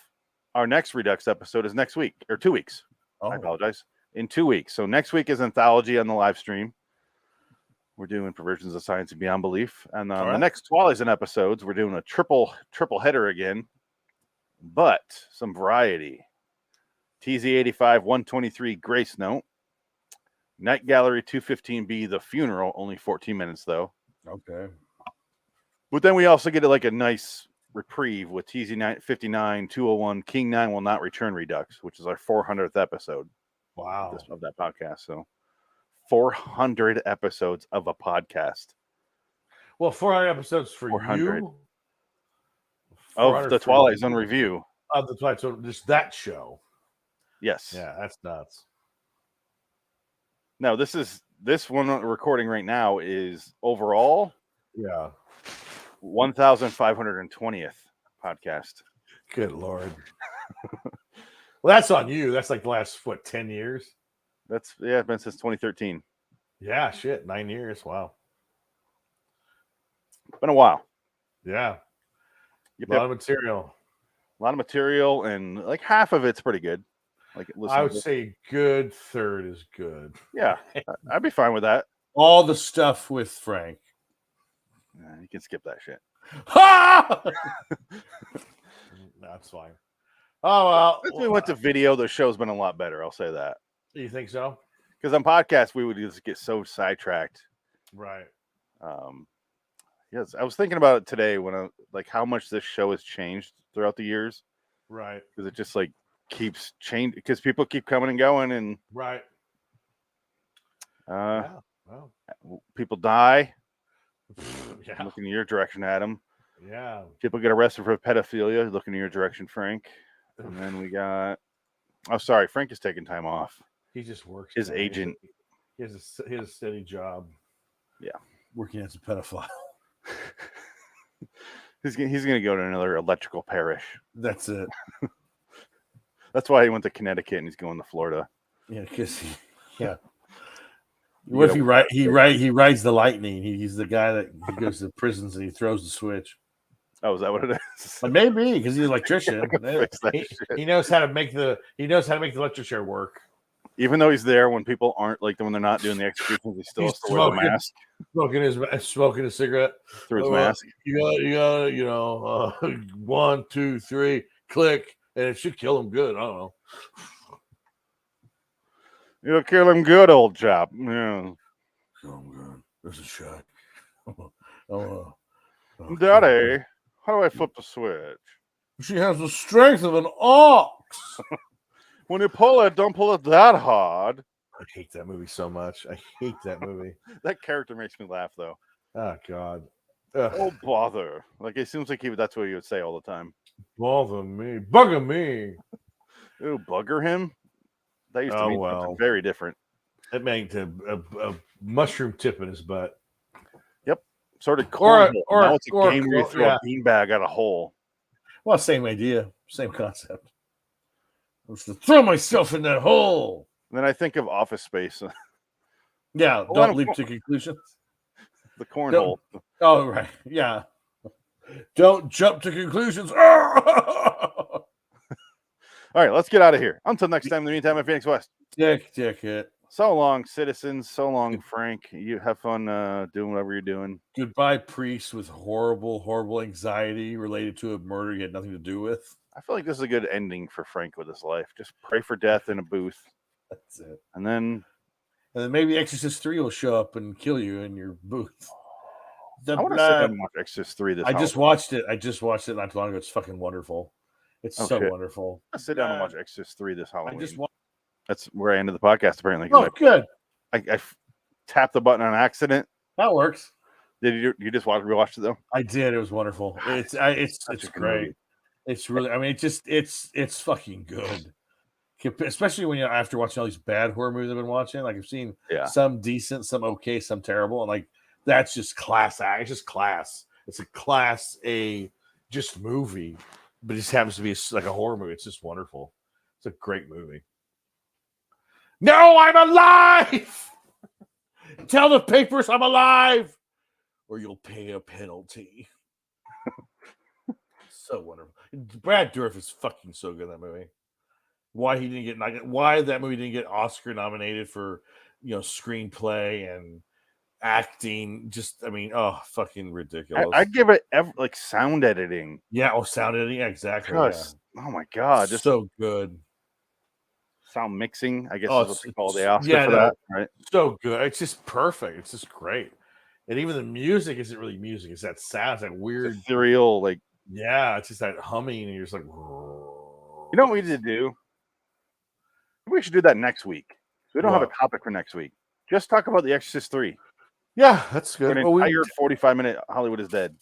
our next Redux episode is next week or 2 weeks. Oh. I apologize. In 2 weeks. So next week is Anthology on the live stream. We're doing Perversions of Science and Beyond Belief, and the next Twilight episodes we're doing a triple header again, but some variety. TZ85 123 Grace Note, Night Gallery 215B The Funeral, only 14 minutes though. Okay. But then we also get like a nice reprieve with TZ59 201 King 9 Will Not Return Redux, which is our 400th episode. Wow. Of that podcast. So 400 episodes of a podcast. Well, 400 episodes for 400. you. Of the Twilight Zone review. Of the Twilight Zone, just that show. Yes. Yeah, that's nuts. No, this one recording right now is overall. Yeah. 1,520th podcast. Good Lord. Well, that's on you. That's like the last 10 years. It's been since 2013. Yeah, shit, 9 years. Wow. Been a while. Yeah. A lot of material. A lot of material, and like half of it's pretty good. Like I would say good third is good. Yeah, I'd be fine with that. All the stuff with Frank. You can skip that shit. That's fine. Oh well. Since we went to video, the show's been a lot better. I'll say that. You think so? Because on podcasts we would just get so sidetracked. Right. Yes, I was thinking about it today when how much this show has changed throughout the years. Right. Because it just keeps changing because people keep coming and going and right. Yeah. Well, people die. Yeah. Looking in your direction, Adam. Yeah. People get arrested for pedophilia. Looking in your direction, Frank. And then we got. Oh, sorry, Frank is taking time off. He just works. His agent. He has a steady job. Yeah. Working as a pedophile. He's gonna go to another electrical parish. That's it. That's why he went to Connecticut and he's going to Florida. Yeah, because what if he rides the lightning? He's the guy that he goes to prisons and he throws the switch. Oh, is that what it is? But maybe because he's an electrician. he knows how to make the electric chair work. Even though he's there when people aren't when they're not doing the executions, he still has to wear the mask. Smoking a cigarette through his mask. You got 1, 2, 3, click, and it should kill him good. I don't know. You'll kill him good, old chap. Yeah. Kill him good. There's a shot. Daddy, how do I flip the switch? She has the strength of an ox. When you pull it, don't pull it that hard. I hate that movie so much. I hate that movie. That character makes me laugh, though. Oh, God. Oh, bother. It seems like that's what he would say all the time. Bother me. Bugger me. Ooh, bugger him? That used to mean something very different. It meant a mushroom tip in his butt. Yep. Sort of cornhole. Now it's a game where you throw a beanbag at a hole. Well, same idea. Same concept. I was to throw myself in that hole. And then I think of Office Space. Yeah, Oh, don't leap to conclusions. The cornhole. Oh, right. Yeah. Don't jump to conclusions. All right, let's get out of here. Until next time, in the meantime, I'm Phoenix West. Dick it. So long, citizens. So long, Frank. You have fun doing whatever you're doing. Goodbye, priest with horrible anxiety related to a murder you had nothing to do with. I feel like this is a good ending for Frank with his life. Just pray for death in a booth. That's it. And then maybe Exorcist 3 will show up and kill you in your booth. I want to sit down and watch Exorcist 3 this I just watched it not too long ago. It's fucking wonderful. It's so wonderful. I'll sit down and watch Exorcist 3 this Halloween. I just That's where I ended the podcast, apparently. Oh, good. I tapped the button on accident. That works. Did you just rewatch it though? I did. It was wonderful. It's great. Movie. It's really. I mean, it's fucking good. Especially when after watching all these bad horror movies I've been watching. Like I've seen some decent, some okay, some terrible, and like that's just class act. It's just class. It's a class A just movie, but it just happens to be like a horror movie. It's just wonderful. It's a great movie. No, I'm alive. Tell the papers I'm alive, or you'll pay a penalty. So wonderful. Brad Dourif is fucking so good in that movie. Why that movie didn't get Oscar nominated for screenplay and acting? Just fucking ridiculous. I'd give it like sound editing. Yeah, sound editing. Exactly. Oh my god, just so good. Sound mixing, I guess is what they call the Oscar for that, right? So good. It's just perfect. It's just great. And even the music isn't really music. It's that sound, it's that weird ethereal, like it's just that humming, and you're just like, you know what we need to do? We should do that next week. We don't have a topic for next week. Just talk about The Exorcist 3. Yeah, that's good. An entire 45-minute Hollywood is Dead.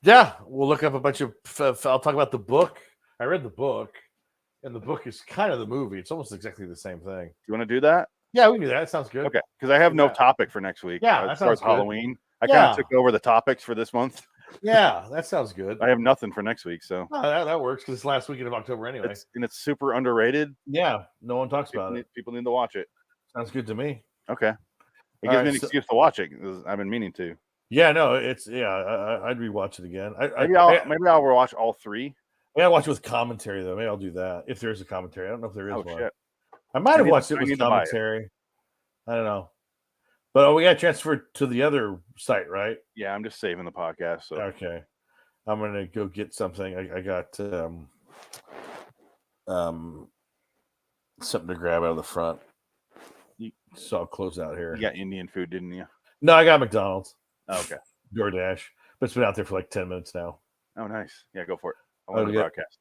Yeah, we'll look up a bunch of. I'll talk about the book. I read the book. And the book is kind of the movie. It's almost exactly the same thing. You want to do that? Yeah, we can do that. It sounds good. Okay, because I have no topic for next week. Yeah, as far as Halloween. I Yeah. kind of took over the topics for this month. Yeah, that sounds good. I have nothing for next week, so that works because it's last weekend of October anyway. It's super underrated. Yeah, no one talks about it. People need to watch it. Sounds good to me. Okay, it gives me an excuse to watch it. I've been meaning to. Yeah, no, I'd rewatch it again. Maybe I'll watch all three. I gotta watch it with commentary though. Maybe I'll do that if there's a commentary. I don't know if there is one. Shit. I might have watched it with commentary. I don't know, but we got to transfer to the other site, right? Yeah, I'm just saving the podcast. So okay, I'm gonna go get something. I got something to grab out of the front. So I'll close out here. You got Indian food, didn't you? No, I got McDonald's. Oh, okay. DoorDash, but it's been out there for like 10 minutes now. Oh, nice. Yeah, go for it. I want to broadcast.